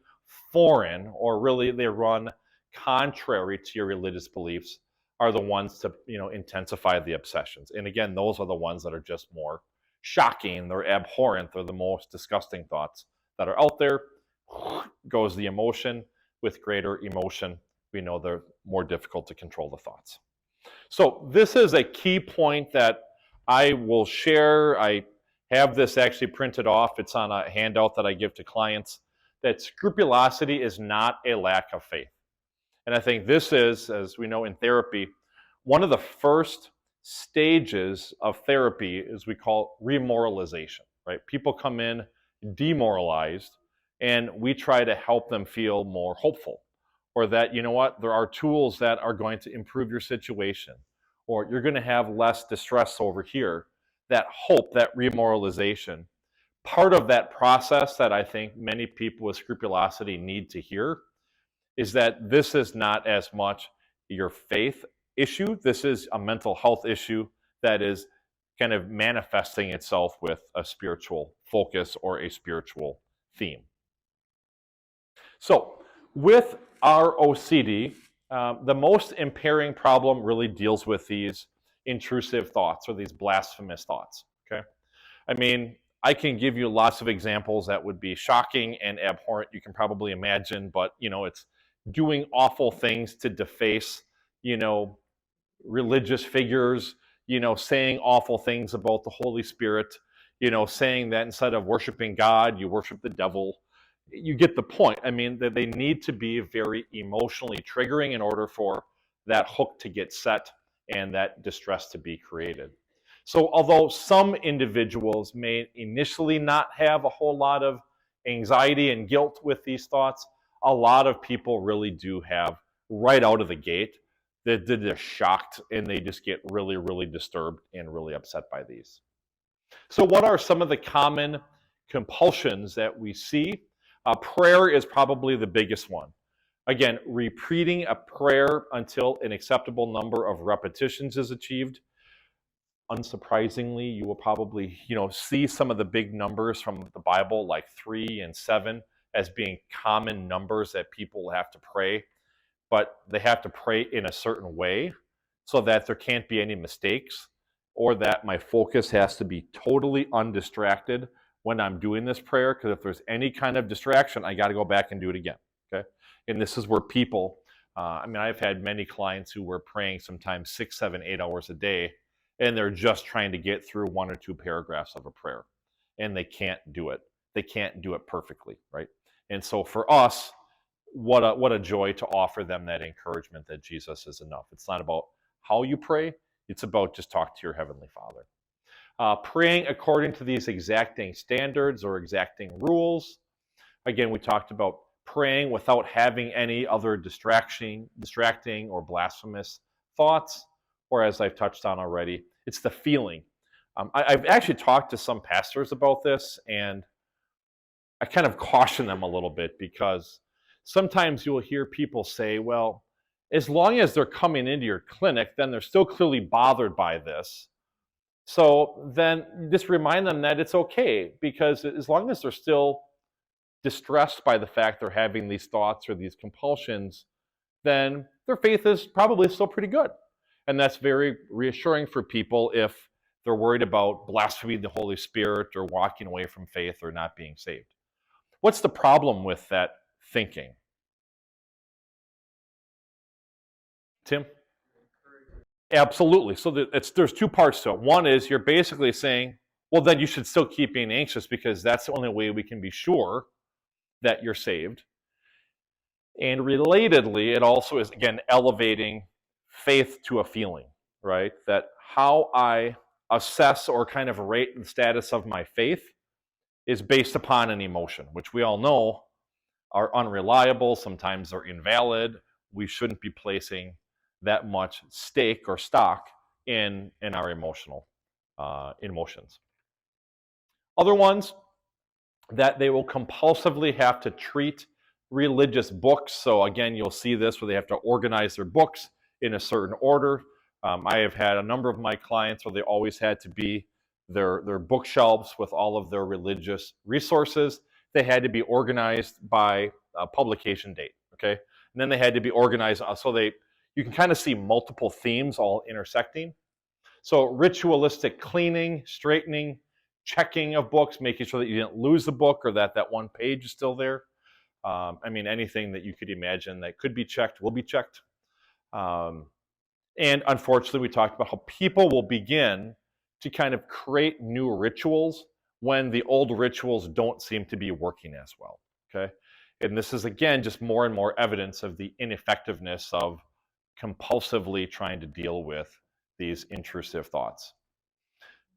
foreign, or really they run contrary to your religious beliefs, are the ones to intensify the obsessions. And again, those are the ones that are just more shocking, they're abhorrent, they're the most disgusting thoughts that are out there. Goes the emotion. With greater emotion, we know they're more difficult to control the thoughts. So this is a key point that I will share. I have this actually printed off. It's on a handout that I give to clients, that scrupulosity is not a lack of faith. And I think this is, as we know in therapy, one of the first stages of therapy is we call remoralization, right? People come in demoralized, and we try to help them feel more hopeful, or that, you know what, there are tools that are going to improve your situation, or you're going to have less distress over here. That hope, that remoralization, part of that process that I think many people with scrupulosity need to hear is that this is not as much your faith issue. This is a mental health issue that is kind of manifesting itself with a spiritual focus or a spiritual theme. So with our OCD, the most impairing problem really deals with these intrusive thoughts or these blasphemous thoughts, okay? I mean, I can give you lots of examples that would be shocking and abhorrent. You can probably imagine, but it's doing awful things to deface, religious figures, saying awful things about the Holy Spirit, saying that instead of worshiping God, you worship the devil. You get the point. I mean, that they need to be very emotionally triggering in order for that hook to get set and that distress to be created. So although some individuals may initially not have a whole lot of anxiety and guilt with these thoughts, a lot of people really do have right out of the gate that they're shocked and they just get really, really disturbed and really upset by these. So what are some of the common compulsions that we see? Prayer is probably the biggest one. Again, repeating a prayer until an acceptable number of repetitions is achieved. Unsurprisingly, you will probably, see some of the big numbers from the Bible, like 3 and 7, as being common numbers that people have to pray, but they have to pray in a certain way so that there can't be any mistakes, or that my focus has to be totally undistracted when I'm doing this prayer, because if there's any kind of distraction, I got to go back and do it again, okay? And this is where people, I've had many clients who were praying sometimes 6, 7, 8 hours a day, and they're just trying to get through 1 or 2 paragraphs of a prayer, and they can't do it. They can't do it perfectly, right? And so for us, what a joy to offer them that encouragement that Jesus is enough. It's not about how you pray. It's about just talk to your Heavenly Father. Praying according to these exacting standards or exacting rules. Again, we talked about praying without having any other distracting or blasphemous thoughts, or as I've touched on already, it's the feeling. I've actually talked to some pastors about this, and I kind of caution them a little bit, because sometimes you'll hear people say, well, as long as they're coming into your clinic, then they're still clearly bothered by this. So then just remind them that it's okay, because as long as they're still distressed by the fact they're having these thoughts or these compulsions, then their faith is probably still pretty good. And that's very reassuring for people if they're worried about blaspheming the Holy Spirit or walking away from faith or not being saved. What's the problem with that thinking? Tim? Absolutely. So there's 2 parts to it. One is you're basically saying, well, then you should still keep being anxious, because that's the only way we can be sure that you're saved. And relatedly, it also is, again, elevating faith to a feeling, right? That how I assess or kind of rate the status of my faith is based upon an emotion, which we all know are unreliable. Sometimes they're invalid. We shouldn't be placing that much stake or stock in our emotions. Other ones, that they will compulsively have to treat religious books. So again, you'll see this where they have to organize their books in a certain order. I have had a number of my clients where they always had to be their bookshelves with all of their religious resources. They had to be organized by publication date, okay? And then they had to be organized so you can kind of see multiple themes all intersecting. So ritualistic cleaning, straightening, checking of books, making sure that you didn't lose the book or that one page is still there. Anything that you could imagine that could be checked will be checked. And unfortunately, we talked about how people will begin to kind of create new rituals when the old rituals don't seem to be working as well, okay? And this is, again, just more and more evidence of the ineffectiveness of compulsively trying to deal with these intrusive thoughts.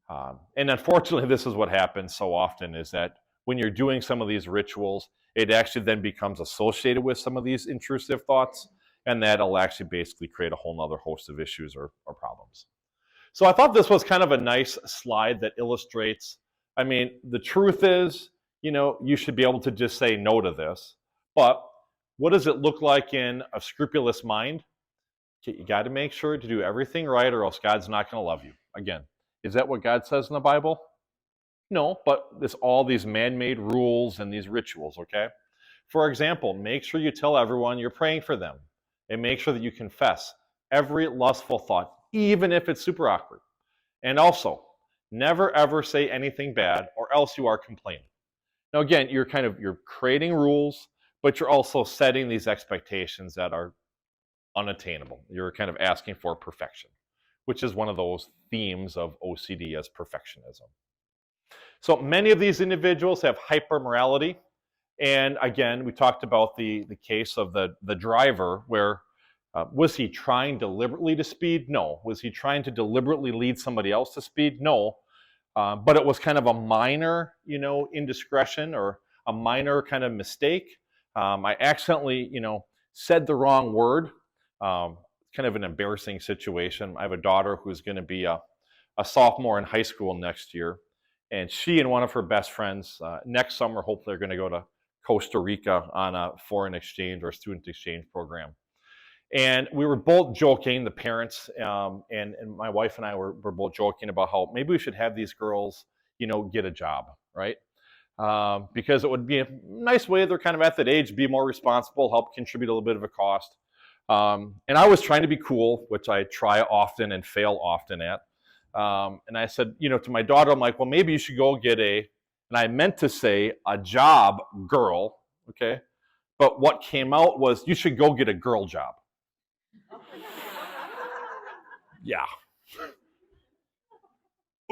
And unfortunately, this is what happens so often, is that when you're doing some of these rituals, it actually then becomes associated with some of these intrusive thoughts, and that'll actually basically create a whole nother host of issues or problems. So I thought this was kind of a nice slide that illustrates, I mean, the truth is, you should be able to just say no to this, but what does it look like in a scrupulous mind? You got to make sure to do everything right, or else God's not going to love you. Again, is that what God says in the Bible? No, but there's all these man-made rules and these rituals, okay? For example, make sure you tell everyone you're praying for them, and make sure that you confess every lustful thought, even if it's super awkward. And also, never ever say anything bad, or else you are complaining. Now again, you're creating rules, but you're also setting these expectations that are unattainable. You're kind of asking for perfection, which is one of those themes of OCD as perfectionism. So many of these individuals have hypermorality. And again, we talked about the case of the driver where was he trying deliberately to speed? No. Was he trying to deliberately lead somebody else to speed? No. But it was kind of a minor, indiscretion or a minor kind of mistake. I accidentally, said the wrong word. Kind of an embarrassing situation. I have a daughter who's going to be a sophomore in high school next year. And she and one of her best friends next summer, hopefully, are going to go to Costa Rica on a foreign exchange or student exchange program. And we were both joking, the parents and my wife and I were both joking about how maybe we should have these girls, get a job, right? Because it would be a nice way, they're kind of at that age, be more responsible, help contribute a little bit of a cost. And I was trying to be cool, which I try often and fail often at. And I said, to my daughter, I'm like, well, maybe you should go get and I meant to say a job, girl, okay? But what came out was, you should go get a girl job. Yeah.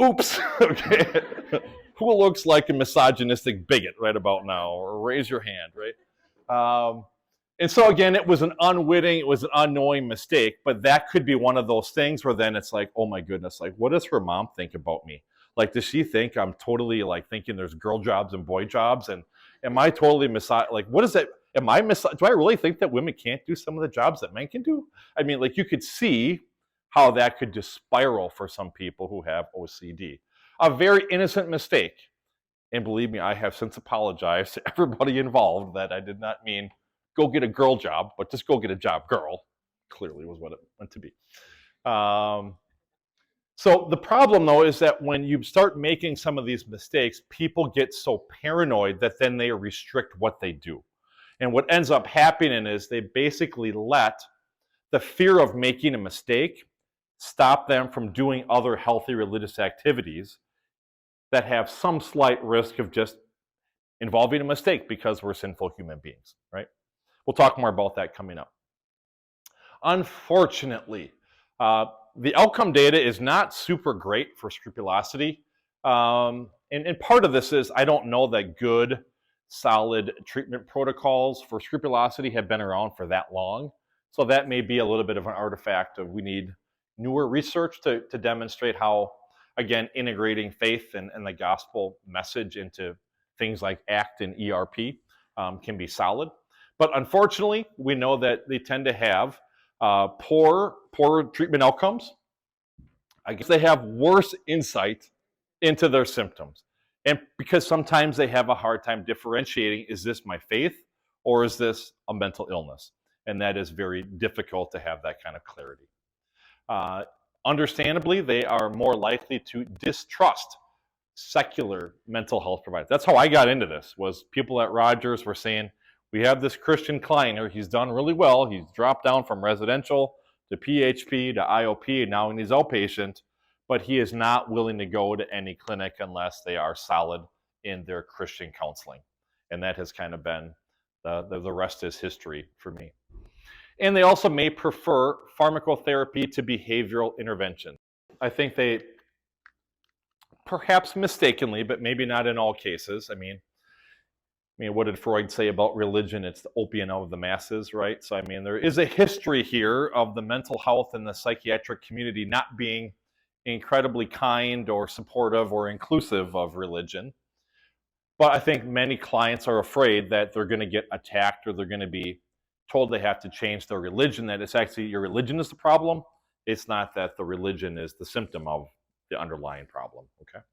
Oops. Okay. Who looks like a misogynistic bigot right about now? Or raise your hand, right? And so again, it was an unwitting, it was an unknowing mistake, but that could be one of those things where then it's like, oh my goodness, like what does her mom think about me? Like, does she think I'm totally like thinking there's girl jobs and boy jobs? And am I totally like, what is that? Do I really think that women can't do some of the jobs that men can do? I mean, like, you could see how that could just spiral for some people who have OCD. A very innocent mistake. And believe me, I have since apologized to everybody involved that I did not mean go get a girl job, but just go get a job, girl. Clearly was what it meant to be. So the problem, though, is that when you start making some of these mistakes, people get so paranoid that then they restrict what they do. And what ends up happening is they basically let the fear of making a mistake stop them from doing other healthy religious activities that have some slight risk of just involving a mistake because we're sinful human beings, right? We'll talk more about that coming up. Unfortunately, the outcome data is not super great for scrupulosity. And part of this is I don't know that good, solid treatment protocols for scrupulosity have been around for that long. So that may be a little bit of an artifact of we need newer research to demonstrate how, again, integrating faith and the gospel message into things like ACT and ERP can be solid. But unfortunately, we know that they tend to have poor treatment outcomes. I guess they have worse insight into their symptoms. And because sometimes they have a hard time differentiating, is this my faith or is this a mental illness? And that is very difficult to have that kind of clarity. Understandably, they are more likely to distrust secular mental health providers. That's how I got into this, was people at Rogers were saying, we have this Christian client here, he's done really well, he's dropped down from residential to PHP to IOP, and now he's outpatient, but he is not willing to go to any clinic unless they are solid in their Christian counseling. And that has kind of been, the rest is history for me. And they also may prefer pharmacotherapy to behavioral intervention. I think they, perhaps mistakenly, but maybe not in all cases. I mean, what did Freud say about religion? It's the opium of the masses, right? So, I mean, there is a history here of the mental health and the psychiatric community not being incredibly kind or supportive or inclusive of religion. But I think many clients are afraid that they're going to get attacked or they're going to be told they have to change their religion, that it's actually your religion is the problem. It's not that the religion is the symptom of the underlying problem, okay?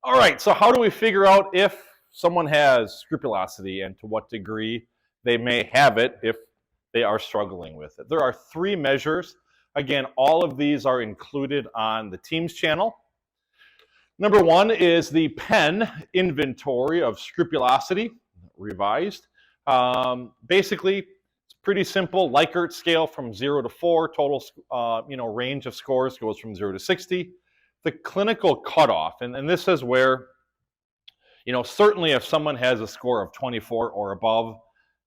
All right, so how do we figure out if someone has scrupulosity and to what degree they may have it if they are struggling with it? There are 3 measures. Again, all of these are included on the Teams channel. Number 1 is the Penn Inventory of Scrupulosity, revised. Basically, it's pretty simple. Likert scale from 0 to 4. Total, range of scores goes from 0 to 60. The clinical cutoff, and this is where, certainly if someone has a score of 24 or above,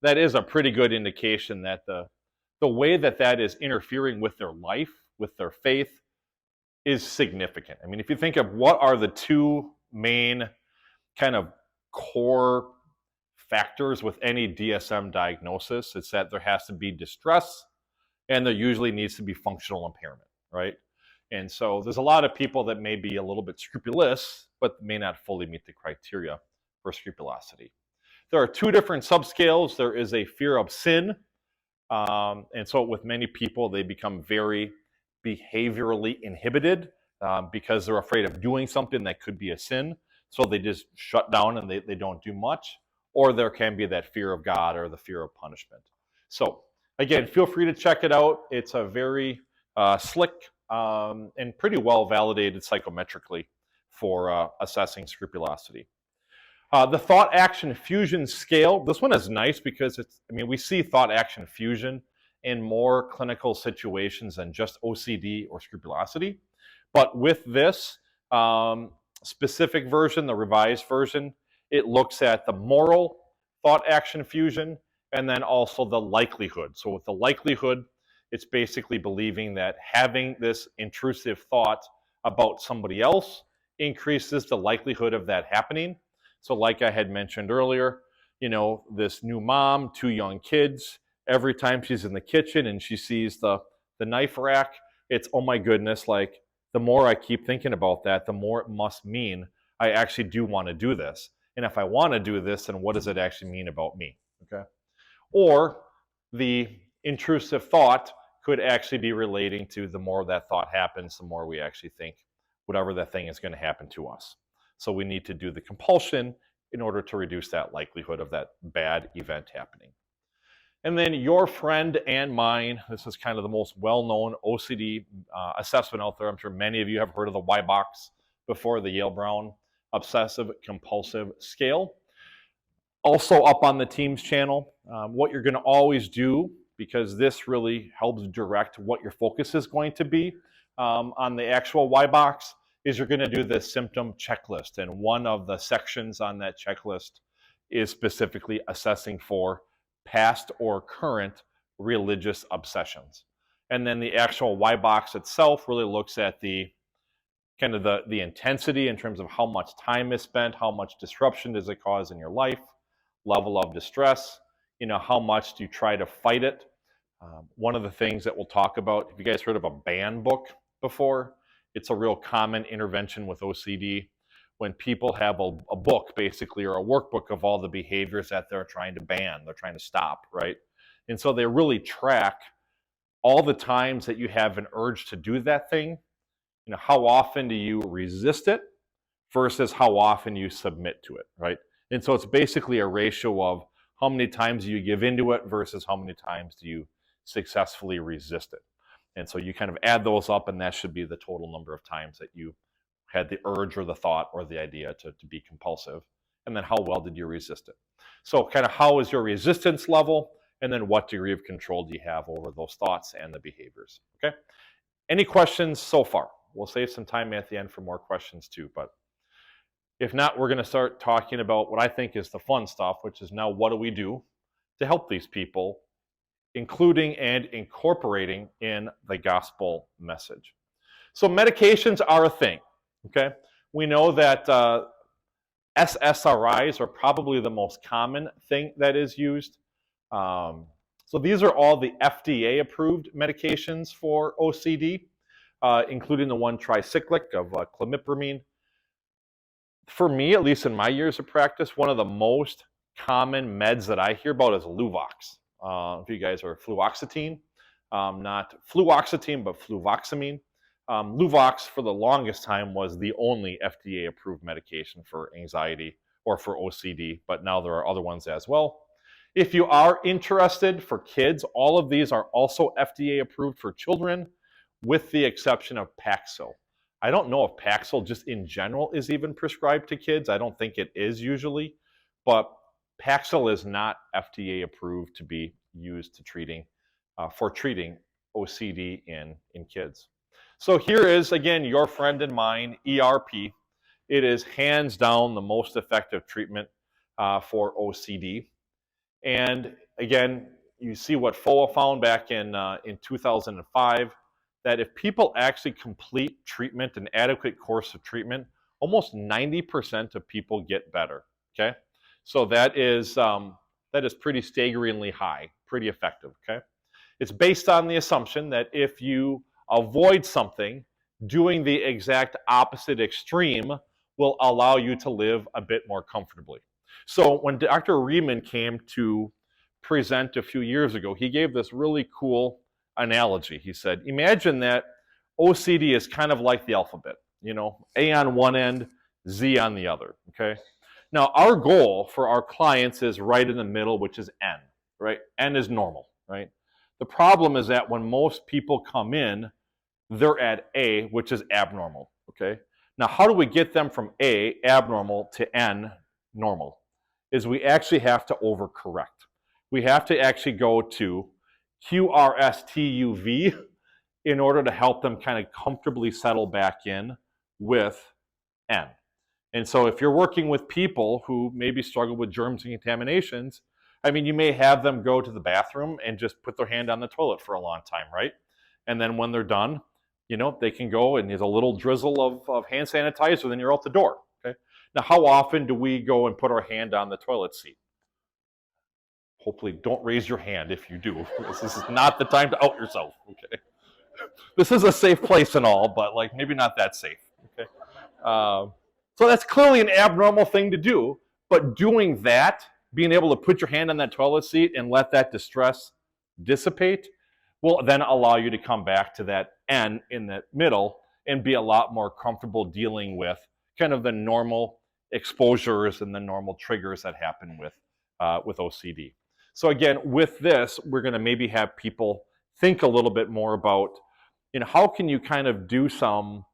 that is a pretty good indication that the way that is interfering with their life, with their faith, is significant. I mean, if you think of what are the 2 main kind of core factors with any DSM diagnosis, it's that there has to be distress and there usually needs to be functional impairment, right? And so there's a lot of people that may be a little bit scrupulous, but may not fully meet the criteria for scrupulosity. There are 2 different subscales. There is a fear of sin. And so with many people, they become very behaviorally inhibited because they're afraid of doing something that could be a sin. So they just shut down and they don't do much. Or there can be that fear of God or the fear of punishment. So again, feel free to check it out. It's a very slick and pretty well validated psychometrically for assessing scrupulosity. The thought action fusion scale, this one is nice because we see thought action fusion in more clinical situations than just OCD or scrupulosity. But with this specific version, the revised version, it looks at the moral thought action fusion and then also the likelihood. So with the likelihood, it's basically believing that having this intrusive thought about somebody else increases the likelihood of that happening. So like I had mentioned earlier, this new mom, 2 young kids, every time she's in the kitchen and she sees the knife rack, it's, oh my goodness, like the more I keep thinking about that, the more it must mean I actually do want to do this. And if I want to do this, then what does it actually mean about me? Okay. Or the intrusive thought could actually be relating to the more that thought happens, the more we actually think whatever that thing is going to happen to us. So we need to do the compulsion in order to reduce that likelihood of that bad event happening. And then your friend and mine, this is kind of the most well-known OCD assessment out there. I'm sure many of you have heard of the Y-box before, the Yale-Brown Obsessive Compulsive Scale. Also up on the Teams channel, what you're going to always do, because this really helps direct what your focus is going to be on the actual Y-box, is you're going to do the symptom checklist. And one of the sections on that checklist is specifically assessing for past or current religious obsessions. And then the actual Y-box itself really looks at the kind of the intensity in terms of how much time is spent, how much disruption does it cause in your life, level of distress, how much do you try to fight it. One of the things that we'll talk about, have you guys heard of a ban book before? It's a real common intervention with OCD when people have a book basically, or a workbook of all the behaviors that they're trying to ban, they're trying to stop, right? And so they really track all the times that you have an urge to do that thing. How often do you resist it versus how often you submit to it, right? And so it's basically a ratio of how many times do you give into it versus how many times do you successfully resist it. And so you kind of add those up, and that should be the total number of times that you had the urge or the thought or the idea to be compulsive. And then how well did you resist it? So kind of how is your resistance level? And then what degree of control do you have over those thoughts and the behaviors? Okay. Any questions so far? We'll save some time at the end for more questions too. But if not, we're going to start talking about what I think is the fun stuff, which is now what do we do to help these people including and incorporating in the gospel message. So medications are a thing, okay? We know that SSRIs are probably the most common thing that is used. So these are all the FDA-approved medications for OCD, including the one tricyclic of clomipramine. For me, at least in my years of practice, one of the most common meds that I hear about is Luvox. If you guys are fluoxetine, not fluoxetine, but fluvoxamine. Luvox, for the longest time, was the only FDA-approved medication for anxiety or for OCD, but now there are other ones as well. If you are interested, for kids, all of these are also FDA-approved for children, with the exception of Paxil. I don't know if Paxil just in general is even prescribed to kids. I don't think it is usually, but Paxil is not FDA approved to be used to for treating OCD in kids. So here is, again, your friend and mine, ERP. It is hands down the most effective treatment for OCD. And again, you see what FOA found back in 2005, that if people actually complete treatment, an adequate course of treatment, almost 90% of people get better, okay? So that is pretty staggeringly high, pretty effective, okay? It's based on the assumption that if you avoid something, doing the exact opposite extreme will allow you to live a bit more comfortably. So when Dr. Riemann came to present a few years ago, he gave this really cool analogy. He said, imagine that OCD is kind of like the alphabet, you know, A on one end, Z on the other, okay? Now, our goal for our clients is right in the middle, which is N, right? N is normal, right? The problem is that when most people come in, they're at A, which is abnormal, okay? Now, how do we get them from A, abnormal, to N, normal? Is we actually have to overcorrect. We have to actually go to QRSTUV in order to help them kind of comfortably settle back in with N. And so if you're working with people who maybe struggle with germs and contaminations, I mean, you may have them go to the bathroom and just put their hand on the toilet for a long time, right? And then when they're done, you know, they can go and there's a little drizzle of hand sanitizer, then you're out the door, okay? Now, how often do we go and put our hand on the toilet seat? Hopefully, don't raise your hand if you do. This is not the time to out yourself, okay? This is a safe place and all, but like maybe not that safe, okay? So that's clearly an abnormal thing to do, but doing that, being able to put your hand on that toilet seat and let that distress dissipate, will then allow you to come back to that N in the middle and be a lot more comfortable dealing with kind of the normal exposures and the normal triggers that happen with OCD. So again, with this, we're going to maybe have people think a little bit more about, you know, how can you kind of do some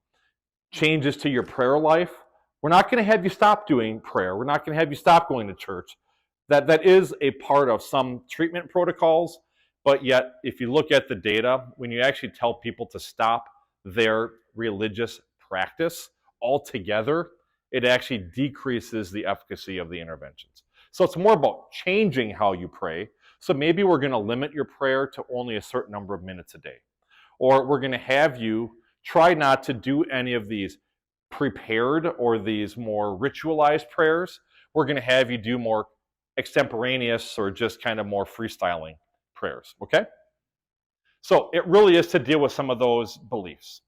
changes to your prayer life? We're not going to have you stop doing prayer. We're not going to have you stop going to church. That is a part of some treatment protocols, but yet if you look at the data, when you actually tell people to stop their religious practice altogether, it actually decreases the efficacy of the interventions. So it's more about changing how you pray. So maybe we're going to limit your prayer to only a certain number of minutes a day. Or we're going to have you try not to do any of these prepared or these more ritualized prayers. We're going to have you do more extemporaneous or just kind of more freestyling prayers, okay? So it really is to deal with some of those beliefs.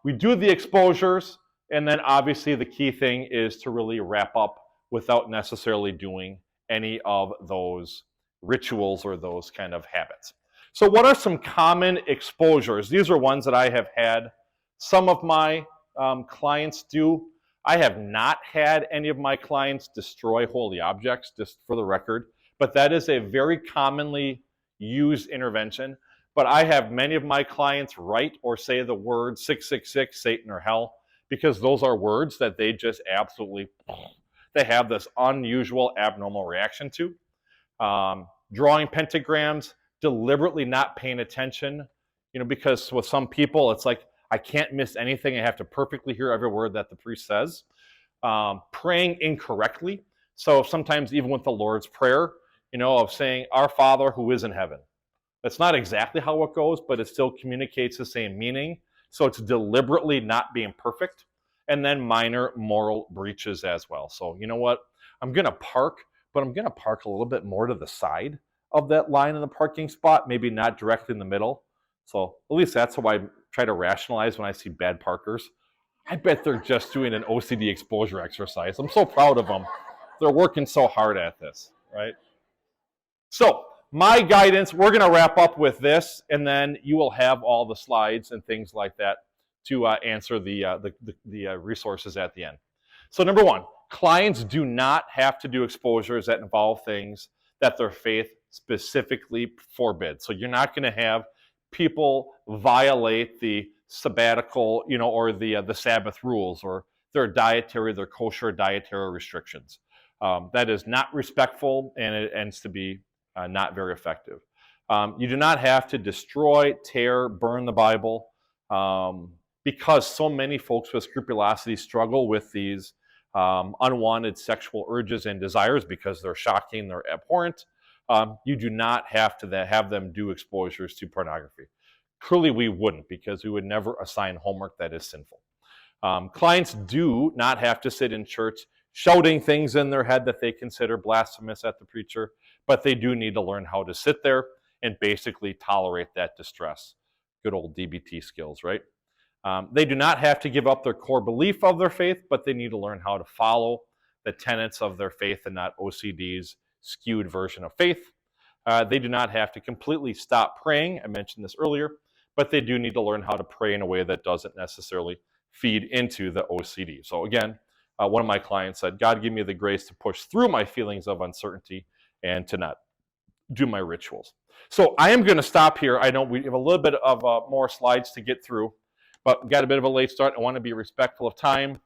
We do the exposures, and then obviously the key thing is to really wrap up without necessarily doing any of those rituals or those kind of habits. So what are some common exposures? These are ones that I have had some of my clients do. I have not had any of my clients destroy holy objects, just for the record, but that is a very commonly used intervention. But I have many of my clients write or say the word 666, Satan or hell, because those are words that they just absolutely, they have this unusual, abnormal reaction to. Drawing pentagrams, deliberately not paying attention, you know, because with some people, it's like, I can't miss anything. I have to perfectly hear every word that the priest says. Praying incorrectly. So sometimes even with the Lord's Prayer, you know, of saying, Our Father who is in heaven. That's not exactly how it goes, but it still communicates the same meaning. So it's deliberately not being perfect. And then minor moral breaches as well. So you know what? I'm going to park, but I'm going to park a little bit more to the side of that line in the parking spot, maybe not directly in the middle. So at least that's how I try to rationalize when I see bad parkers. I bet they're just doing an OCD exposure exercise. I'm so proud of them. They're working so hard at this, right? So my guidance, we're going to wrap up with this, and then you will have all the slides and things like that to answer the resources at the end. So number one, clients do not have to do exposures that involve things that their faith specifically forbids. So you're not going to have people violate the sabbatical, or the Sabbath rules, or their kosher dietary restrictions. That is not respectful, and it ends to be not very effective. You do not have to destroy, tear, burn the Bible, because so many folks with scrupulosity struggle with these unwanted sexual urges and desires because they're shocking, they're abhorrent. You do not have to have them do exposures to pornography. Clearly, we wouldn't, because we would never assign homework that is sinful. Clients do not have to sit in church shouting things in their head that they consider blasphemous at the preacher, but they do need to learn how to sit there and basically tolerate that distress. Good old DBT skills, right? They do not have to give up their core belief of their faith, but they need to learn how to follow the tenets of their faith and not OCD's skewed version of faith. They do not have to completely stop praying. I mentioned this earlier, but they do need to learn how to pray in a way that doesn't necessarily feed into the OCD. So again, one of my clients said, God, give me the grace to push through my feelings of uncertainty and to not do my rituals. So I am going to stop here. I know we have a little bit of more slides to get through, but got a bit of a late start. I want to be respectful of time.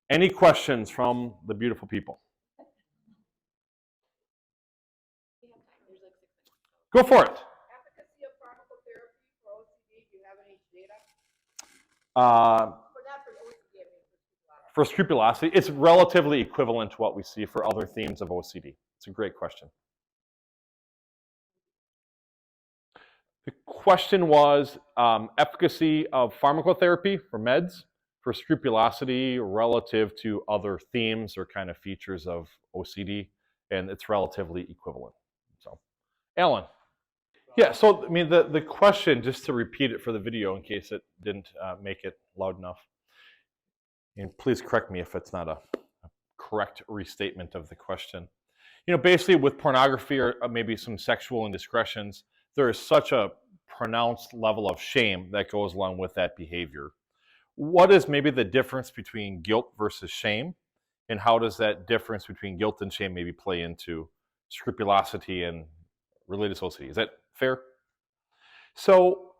Any questions from the beautiful people? Go for it. Efficacy of pharmacotherapy for OCD, do you have any data? For scrupulosity, it's relatively equivalent to what we see for other themes of OCD. It's a great question. The question was efficacy of pharmacotherapy for meds for scrupulosity relative to other themes or kind of features of OCD, and it's relatively equivalent. So, Alan. Yeah, so I mean the question, just to repeat it for the video in case it didn't make it loud enough, and please correct me if it's not a correct restatement of the question. Basically with pornography or maybe some sexual indiscretions, there is such a pronounced level of shame that goes along with that behavior. What is maybe the difference between guilt versus shame? And how does that difference between guilt and shame maybe play into scrupulosity and related OCD? Is that fair? So,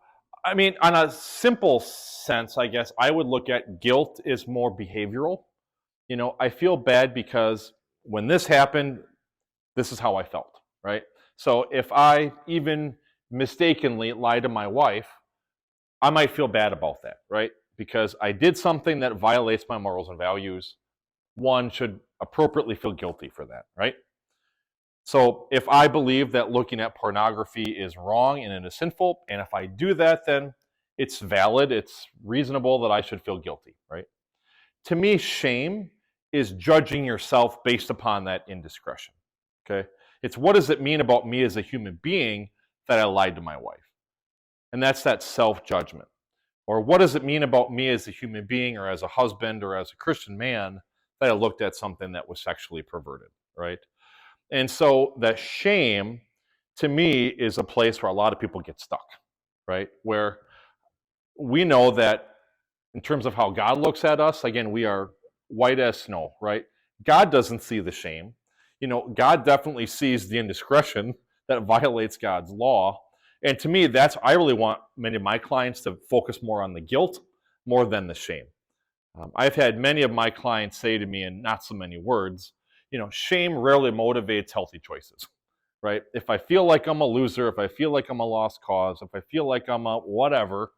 I mean, on a simple sense, I guess I would look at guilt is more behavioral. I feel bad because when this happened, this is how I felt, right? So if I even mistakenly lie to my wife, I might feel bad about that, right? Because I did something that violates my morals and values. One should appropriately feel guilty for that, right? So if I believe that looking at pornography is wrong and it is sinful, and if I do that, then it's valid, it's reasonable that I should feel guilty, right? To me, shame is judging yourself based upon that indiscretion, okay? It's what does it mean about me as a human being that I lied to my wife? And that's that self-judgment. Or what does it mean about me as a human being or as a husband or as a Christian man that I looked at something that was sexually perverted, right? And so the shame, to me, is a place where a lot of people get stuck, right? Where we know that in terms of how God looks at us, again, we are white as snow, right? God doesn't see the shame. God definitely sees the indiscretion that violates God's law. And to me, I really want many of my clients to focus more on the guilt more than the shame. I've had many of my clients say to me in not so many words, shame rarely motivates healthy choices, right? If I feel like I'm a loser, if I feel like I'm a lost cause, if I feel like I'm a whatever,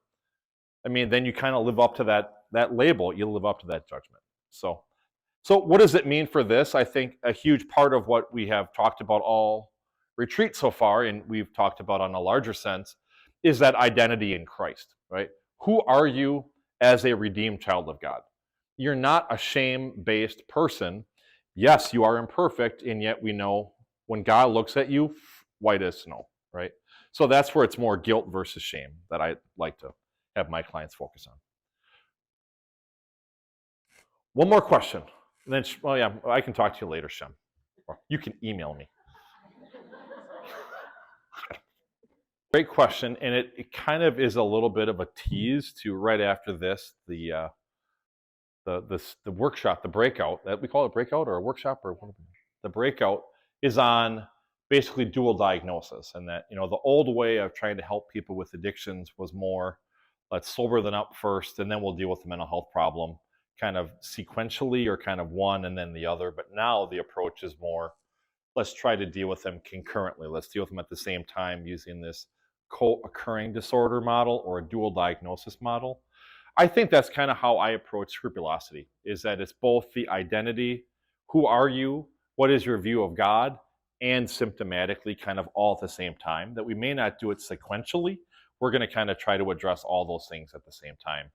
then you kind of live up to that label. You live up to that judgment. So what does it mean for this? I think a huge part of what we have talked about all retreat so far, and we've talked about on a larger sense, is that identity in Christ, right? Who are you as a redeemed child of God? You're not a shame-based person. Yes, you are imperfect, and yet we know when God looks at you, white as snow, right? So that's where it's more guilt versus shame that I like to have my clients focus on. One more question. And then, well, yeah, I can talk to you later, Shem. Or you can email me. Great question, and it kind of is a little bit of a tease to right after this, the workshop, the breakout, that we call it breakout or a workshop, or the breakout is on basically dual diagnosis, and that, the old way of trying to help people with addictions was more, let's sober them up first, and then we'll deal with the mental health problem, kind of sequentially, or kind of one and then the other. But now the approach is more, let's try to deal with them concurrently. Let's deal with them at the same time using this co-occurring disorder model or a dual diagnosis model. I think that's kind of how I approach Scrupulosity, is that it's both the identity, who are you, what is your view of God, and symptomatically kind of all at the same time, that we may not do it sequentially. We're going to kind of try to address all those things at the same time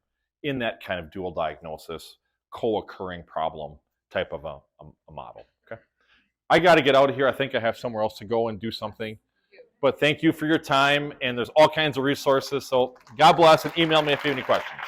in that kind of dual diagnosis, co-occurring problem type of a model. Okay, I got to get out of here. I think I have somewhere else to go and do something. But thank you for your time, and there's all kinds of resources. So God bless, and email me if you have any questions.